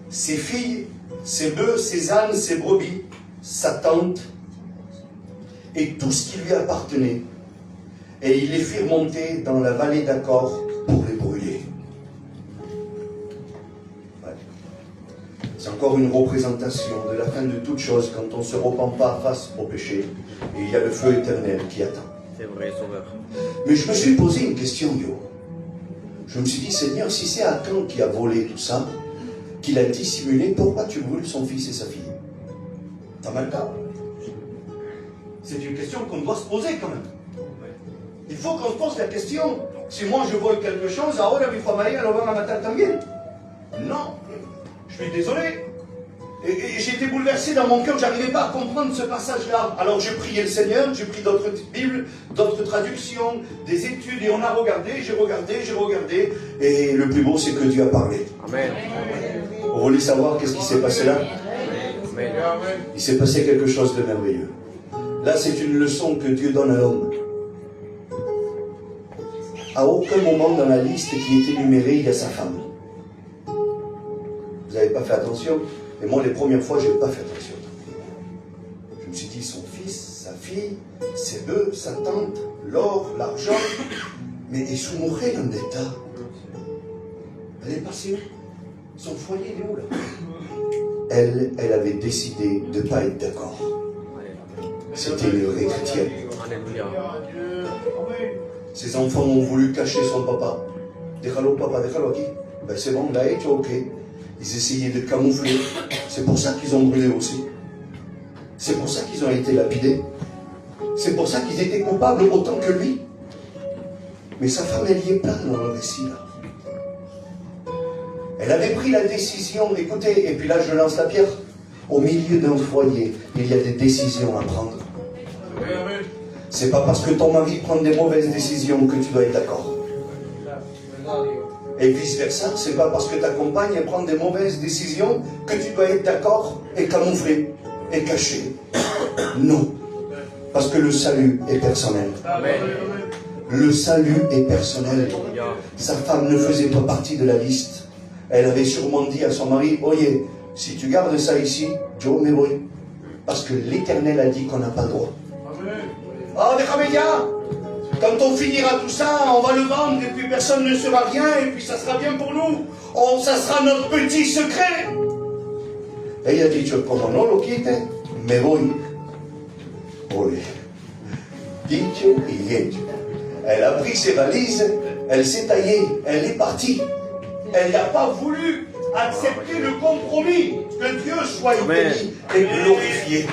ses filles, ses bœufs, ses ânes, ses brebis, sa tente et tout ce qui lui appartenait. Et il les fit monter dans la vallée d'Accor pour les brûler. Ouais. C'est encore une représentation de la fin de toute chose quand on ne se repent pas face au péché. Et il y a le feu éternel qui attend. C'est vrai, Sauveur. Mais je me suis posé une question, Yo. Je me suis dit, Seigneur, si c'est Achan qui a volé tout ça, qu'il a dissimulé, pourquoi tu brûles son fils et sa fille? T'as mal cas. C'est une question qu'on doit se poser quand même. Il faut qu'on se pose la question. Si moi je vole quelque chose, ahora mi familia lo van a matar también. Non, je suis désolé. Et j'étais bouleversé dans mon cœur, je n'arrivais pas à comprendre ce passage-là. Alors j'ai prié le Seigneur, j'ai pris d'autres Bibles, d'autres traductions, des études, et on a regardé, j'ai regardé, et le plus beau c'est que Dieu a parlé. Amen. Vous voulez savoir qu'est-ce qui s'est passé là? Amen. Il s'est passé quelque chose de merveilleux. Là c'est une leçon que Dieu donne à l'homme. À aucun moment dans la liste qui est énumérée, il y a sa femme. Vous n'avez pas fait attention? Et moi, les premières fois, je n'ai pas fait attention. Je me suis dit, son fils, sa fille, ses bœufs, sa tante, l'or, l'argent. Mais et su mujer en état. Elle est passée où? Son foyer, il est où là? Elle avait décidé de ne pas être d'accord. C'était une vraie chrétienne. Alléluia. Ses enfants ont voulu cacher son papa. Déjalo, papa, déjalo aquí. Ben c'est bon, là, tu ok. Ils essayaient de camoufler. C'est pour ça qu'ils ont brûlé aussi. C'est pour ça qu'ils ont été lapidés. C'est pour ça qu'ils étaient coupables autant que lui. Mais sa femme, elle y est pas dans le récit là. Elle avait pris la décision, écoutez, et puis là je lance la pierre. Au milieu d'un foyer, il y a des décisions à prendre. C'est pas parce que ton mari prend des mauvaises décisions que tu dois être d'accord. Et vice-versa, c'est pas parce que ta compagne prend des mauvaises décisions que tu dois être d'accord et camoufler et cacher. Non. Parce que le salut est personnel. Amen. Le salut est personnel. Sa femme ne faisait pas partie de la liste. Elle avait sûrement dit à son mari, oye, si tu gardes ça ici, yo me voy. Parce que l'Éternel a dit qu'on n'a pas le droit. Ah, déjame ya. Quand on finira tout ça, on va le vendre et puis personne ne sera rien et puis ça sera bien pour nous. Oh, ça sera notre petit secret. Ella a dicho, como no lo quite, me voy. Olé. Dicho y hecho. Elle a pris ses valises, elle s'est taillée, elle est partie. Elle n'a pas voulu accepter le compromis. Que Dieu soit béni et glorifié.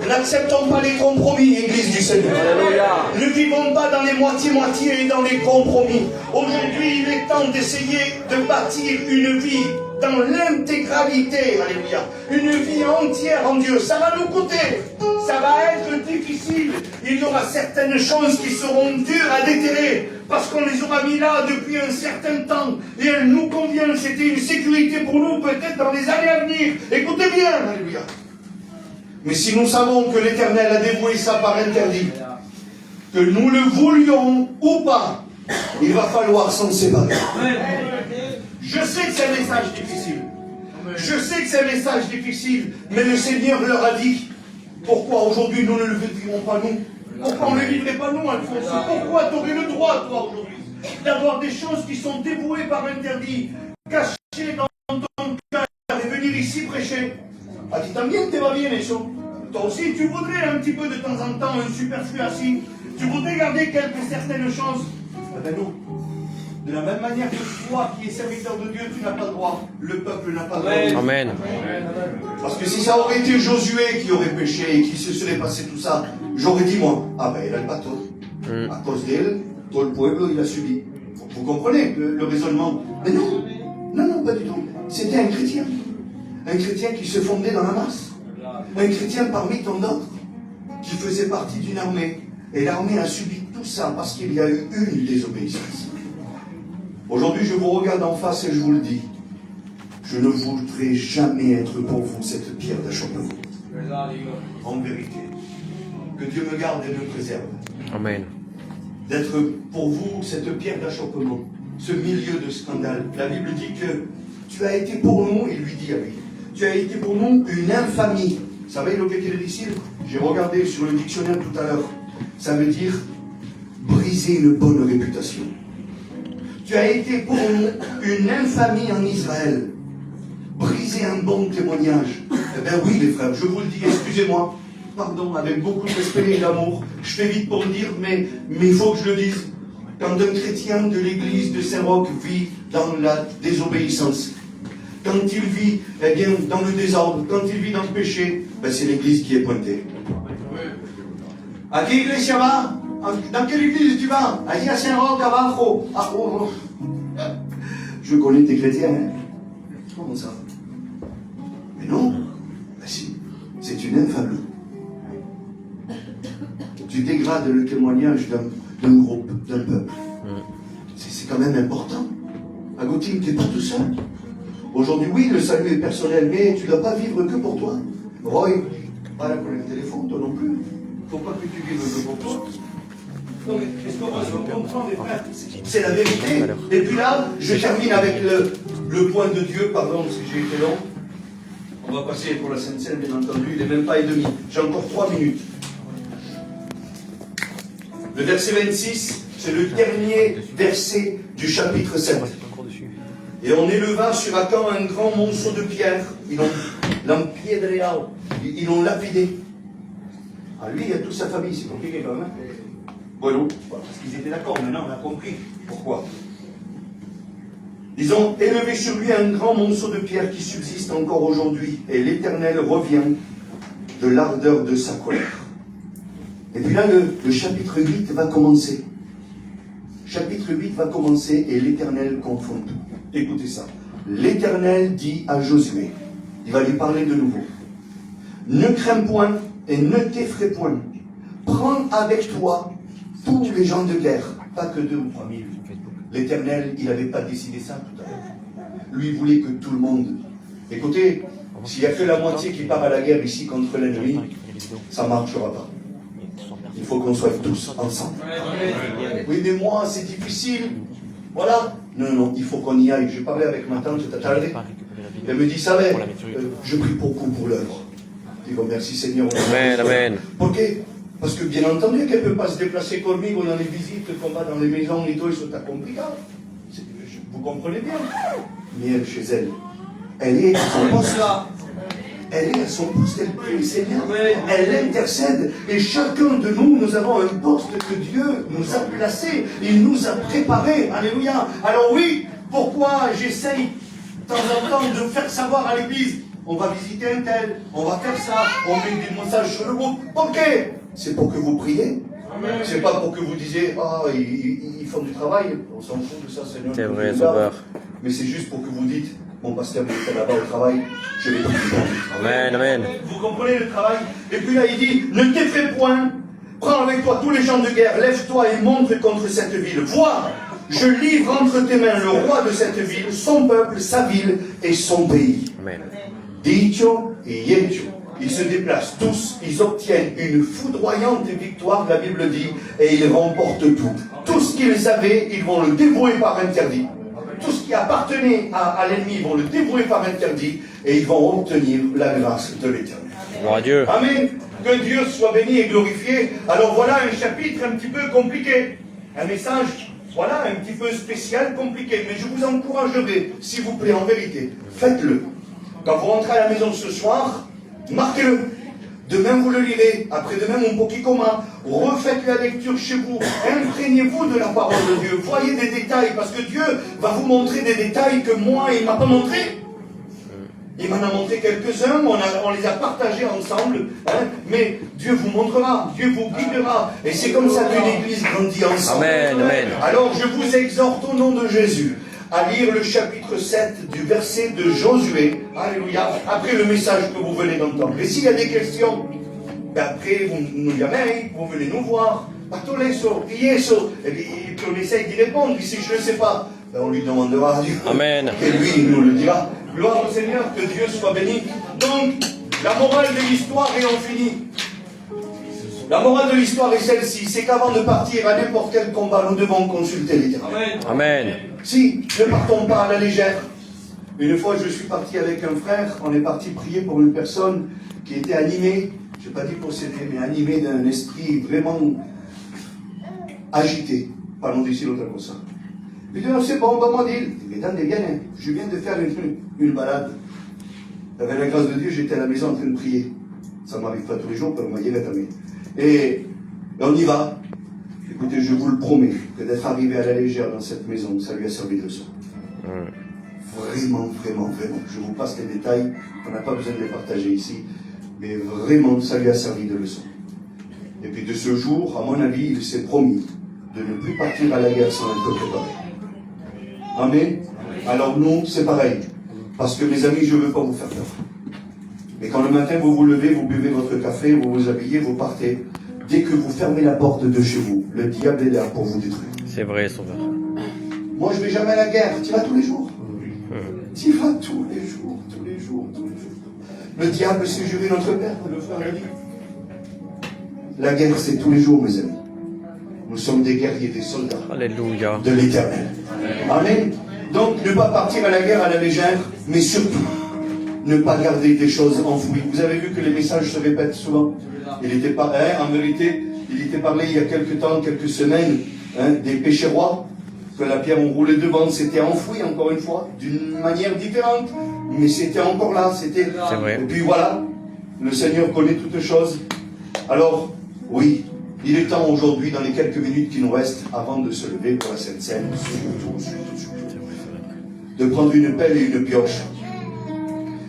N'acceptons pas les compromis, Église du Seigneur. Alléluia. Ne vivons pas dans les moitiés-moitiés et dans les compromis. Aujourd'hui, il est temps d'essayer de bâtir une vie dans l'intégralité. Alléluia. Une vie entière en Dieu. Ça va nous coûter. Ça va être difficile. Il y aura certaines choses qui seront dures à déterrer parce qu'on les aura mis là depuis un certain temps. Et elles nous conviennent. C'était une sécurité pour nous peut-être dans les années à venir. Écoutez bien. Alléluia. Mais si nous savons que l'Éternel a dévoué ça par interdit, que nous le voulions ou pas, il va falloir s'en séparer. Je sais que c'est un message difficile. Je sais que c'est un message difficile, mais le Seigneur leur a dit, pourquoi aujourd'hui nous ne le vivrons pas nous? Pourquoi on ne le vivrait pas nous, Alphonse? Pourquoi tu aurais le droit, toi, aujourd'hui, d'avoir des choses qui sont dévouées par interdit, cachées dans ton cœur et venir ici prêcher? A ti también te va bien eso. Toi aussi, tu voudrais un petit peu de temps en temps un superflu assis. Tu voudrais garder certaines choses. Eh ben non. De la même manière que toi, qui es serviteur de Dieu, tu n'as pas le droit. Le peuple n'a pas le droit. Amen. Parce que si ça aurait été Josué qui aurait péché et qui se serait passé tout ça, j'aurais dit moi, ah ben il a le bateau. À cause d'elle, tout le peuple, il a subi. Vous comprenez le raisonnement? Mais non, non, pas du tout. C'était un chrétien. Un chrétien qui se fondait dans la masse. Un chrétien parmi tant d'autres, qui faisait partie d'une armée. Et l'armée a subi tout ça parce qu'il y a eu une désobéissance. Aujourd'hui, je vous regarde en face et je vous le dis. Je ne voudrais jamais être pour vous cette pierre d'achoppement. En vérité. Que Dieu me garde et me préserve. Amen. D'être pour vous cette pierre d'achoppement. Ce milieu de scandale. La Bible dit que tu as été pour nous, il lui dit à lui, tu as été pour nous une infamie. Vous savez lo que quiere decir? J'ai regardé sur le dictionnaire tout à l'heure. Ça veut dire briser une bonne réputation. Tu as été pour nous une infamie en Israël. Briser un bon témoignage. Eh bien oui les frères, je vous le dis, excusez-moi. Pardon, avec beaucoup de respect et d'amour. Je fais vite pour le dire, mais il faut que je le dise. Quand un chrétien de l'église de Saint-Roch vit dans la désobéissance, quand il vit eh bien, dans le désordre, quand il vit dans le péché, ben c'est l'église qui est pointée. À quelle église tu vas? Dans quelle église tu vas? Allez à Saint-Roch, à Banjo. Ah, oh, oh. Je connais tes chrétiens. Hein? Comment ça? Mais non. Ben si. C'est une infamie. Tu dégrades le témoignage d'un groupe, d'un peuple. C'est quand même important. Agotine, tu n'es pas tout seul. Aujourd'hui, oui, le salut est personnel, mais tu ne dois pas vivre que pour toi. Roy, pas là pour le téléphone, toi non plus. Il ne faut pas que tu vives que pour toi. Non, mais est-ce qu'on comprend, les frères? C'est la vérité. Et puis là, je termine avec le point de Dieu, pardon, parce que j'ai été long. On va passer pour la Sainte Seine, bien entendu, il n'est même pas et demi. J'ai encore 3 minutes. Le verset 26, c'est le dernier verset du chapitre 7. Et on éleva sur Akan un grand monceau de pierre. Ils l'ont lapidé. Ah, lui, il y a toute sa famille, c'est compliqué quand même. Bon, parce qu'ils étaient d'accord, maintenant on a compris pourquoi. Ils ont élevé sur lui un grand monceau de pierre qui subsiste encore aujourd'hui, et l'Éternel revient de l'ardeur de sa colère. Et puis là, le chapitre 8 va commencer. Chapitre 8 va commencer, et l'Éternel confond tout. Écoutez ça. L'Éternel dit à Josué, il va lui parler de nouveau, ne crains point et ne t'effraie point. Prends avec toi tous les gens de guerre, pas que 2 ou 3 000. L'Éternel, il n'avait pas décidé ça tout à l'heure. Lui, il voulait que tout le monde... Écoutez, s'il n'y a que la moitié qui part à la guerre ici contre l'ennemi, ça ne marchera pas. Il faut qu'on soit tous ensemble. Oui, mais moi, c'est difficile. Voilà. Non, il faut qu'on y aille. J'ai parlé avec ma tante tout à l'heure. Elle me dit, savez, je prie beaucoup pour l'œuvre. Je dis, merci Seigneur. Amen, amen. Pourquoi? Parce que bien entendu qu'elle ne peut pas se déplacer comme nous dans les visites, qu'on va dans les maisons et tout, ils sont compliqués. Vous comprenez bien. Mais elle, chez elle, elle est à son poste là. Elle est à son poste, elle prie le Seigneur, elle intercède. Et chacun de nous, nous avons un poste que Dieu nous a placé. Il nous a préparé. Alléluia. Alors oui, pourquoi j'essaye de temps en temps de faire savoir à l'église, on va visiter un tel, on va faire ça, on met des messages sur le groupe. Ok, c'est pour que vous priez. C'est pas pour que vous disiez, ils font du travail. On s'en fout de ça, Seigneur. C'est vrai, Sauveur. Mais c'est juste pour que vous dites, mon pasteur est là-bas au travail, je vais prier. Amen, amen. Vous comprenez le travail? Et puis là, il dit, ne t'effraie point, prends avec toi tous les gens de guerre, lève-toi et monte contre cette ville. Vois, je livre entre tes mains le roi de cette ville, son peuple, sa ville et son pays. Amen. Dicho et Yecho. Ils se déplacent tous, ils obtiennent une foudroyante victoire, la Bible dit, et ils remportent tout. Tout ce qu'ils avaient, ils vont le dévouer par interdit. Tout ce qui appartenait à l'ennemi, ils vont le dévouer par interdit, et ils vont obtenir la grâce de l'Éternel. Gloire à Dieu. Amen. Que Dieu soit béni et glorifié. Alors voilà un chapitre un petit peu compliqué. Un message, voilà, un petit peu spécial, compliqué. Mais je vous encouragerai, s'il vous plaît, en vérité, faites-le. Quand vous rentrez à la maison ce soir, marquez-le. Demain, vous le lirez. Après-demain, mon petit commun. Refaites la lecture chez vous. Imprégnez-vous de la parole de Dieu. Voyez des détails, parce que Dieu va vous montrer des détails que moi, il ne m'a pas montré. Il m'en a montré quelques-uns, on les a partagés ensemble. Hein, mais Dieu vous montrera, Dieu vous guidera. Et c'est comme ça que l'Église grandit ensemble. Amen, amen. Alors, je vous exhorte au nom de Jésus à lire le chapitre 7 du verset de Josué. Alléluia. Après le message que vous venez d'entendre. Et s'il y a des questions, ben après, vous nous llamez, vous venez nous voir. Et puis on essaye d'y répondre. Et si je ne sais pas, ben on lui demandera à Dieu. Amen. Et lui, il nous le dira. Gloire au Seigneur, que Dieu soit béni. Donc, la morale de l'histoire, et on finit. La morale de l'histoire est celle-ci, c'est qu'avant de partir à n'importe quel combat, nous devons consulter l'Éternel. Amen. Si, ne partons pas à la légère. Une fois, je suis parti avec un frère, on est parti prier pour une personne qui était animée, je ne vais pas dire possédée, mais animée d'un esprit vraiment agité. Parlons d'ici l'autre comme ça. Il dit, non, c'est bon, vamos dire. Mais dans des viens, je viens de faire une balade. Avec la grâce de Dieu, j'étais à la maison en train de prier. Ça ne m'arrive pas tous les jours, mais moi, et on y va. Écoutez, je vous le promets, que d'être arrivé à la légère dans cette maison, ça lui a servi de leçon. Vraiment, vraiment, vraiment. Je vous passe les détails, on n'a pas besoin de les partager ici, mais vraiment, ça lui a servi de leçon. Et puis de ce jour, à mon avis, il s'est promis de ne plus partir à la guerre sans être préparé. Amen. Alors nous, c'est pareil. Parce que mes amis, je ne veux pas vous faire peur. Mais quand le matin, vous vous levez, vous buvez votre café, vous vous habillez, vous partez. Dès que vous fermez la porte de chez vous, le diable est là pour vous détruire. C'est vrai, Sauveur. Moi, je ne vais jamais à la guerre. Tu y vas tous les jours. Tu y vas tous les jours, tous les jours, tous les jours. Le diable s'est juré notre père, le frère l'a dit. La guerre, c'est tous les jours, mes amis. Nous sommes des guerriers, des soldats Alléluia. de l'éternel. Amen. Donc, ne pas partir à la guerre à la légère, mais surtout, ne pas garder des choses enfouies. Vous avez vu que les messages se répètent souvent. Il était parlé, en vérité, il était parlé il y a quelques temps, quelques semaines, des péchés rois, que la pierre on roulait devant, c'était enfoui encore une fois, d'une manière différente, mais c'était encore là, c'était... C'est vrai. Et puis voilà, le Seigneur connaît toutes choses. Alors, oui, il est temps aujourd'hui, dans les quelques minutes qui nous restent, avant de se lever pour la Sainte Seine, surtout, de prendre une pelle et une pioche,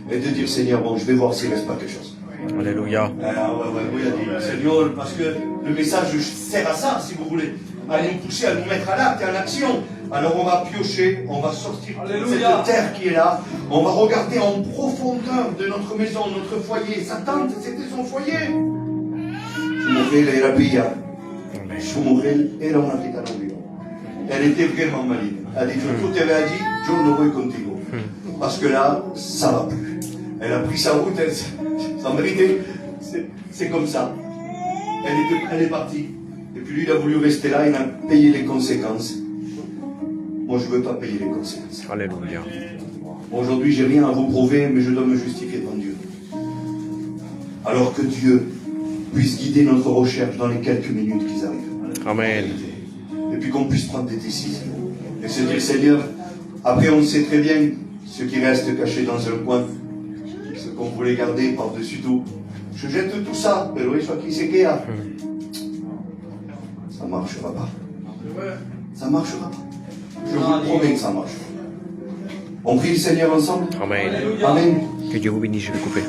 et de dire, Seigneur, bon, je vais voir s'il ne reste pas quelque chose. Alléluia. Oui, Seigneur, parce que le message sert à ça, si vous voulez, à nous pousser, à nous mettre à l'acte et en action. Alors on va piocher, on va sortir cette terre qui est là, on va regarder en profondeur de notre maison, notre foyer. Sa tante, c'était son foyer. Su mujer era pilla. Su mujer era una gitana viva. Elle était vraiment maligne. Elle a dit, tout te avait dit, je ne voy contigo. Parce que là, ça va plus. Elle a pris sa route, elle s'en méritait. C'est comme ça. Elle est partie. Et puis lui, il a voulu rester là, il a payé les conséquences. Moi, je ne veux pas payer les conséquences. Alléluia. Aujourd'hui, j'ai rien à vous prouver, mais je dois me justifier devant Dieu. Alors que Dieu puisse guider notre recherche dans les quelques minutes qui arrivent. Amen. Et puis qu'on puisse prendre des décisions. Et se dire, Seigneur, après on sait très bien ce qui reste caché dans un coin, ce qu'on voulait garder par-dessus tout. Je jette tout ça, pero eso aquí se queda. Ça ne marchera pas. Ça ne marchera pas. Je vous promets que ça marche. On prie le Seigneur ensemble. Amen. Amen. Que Dieu vous bénisse, je vais couper.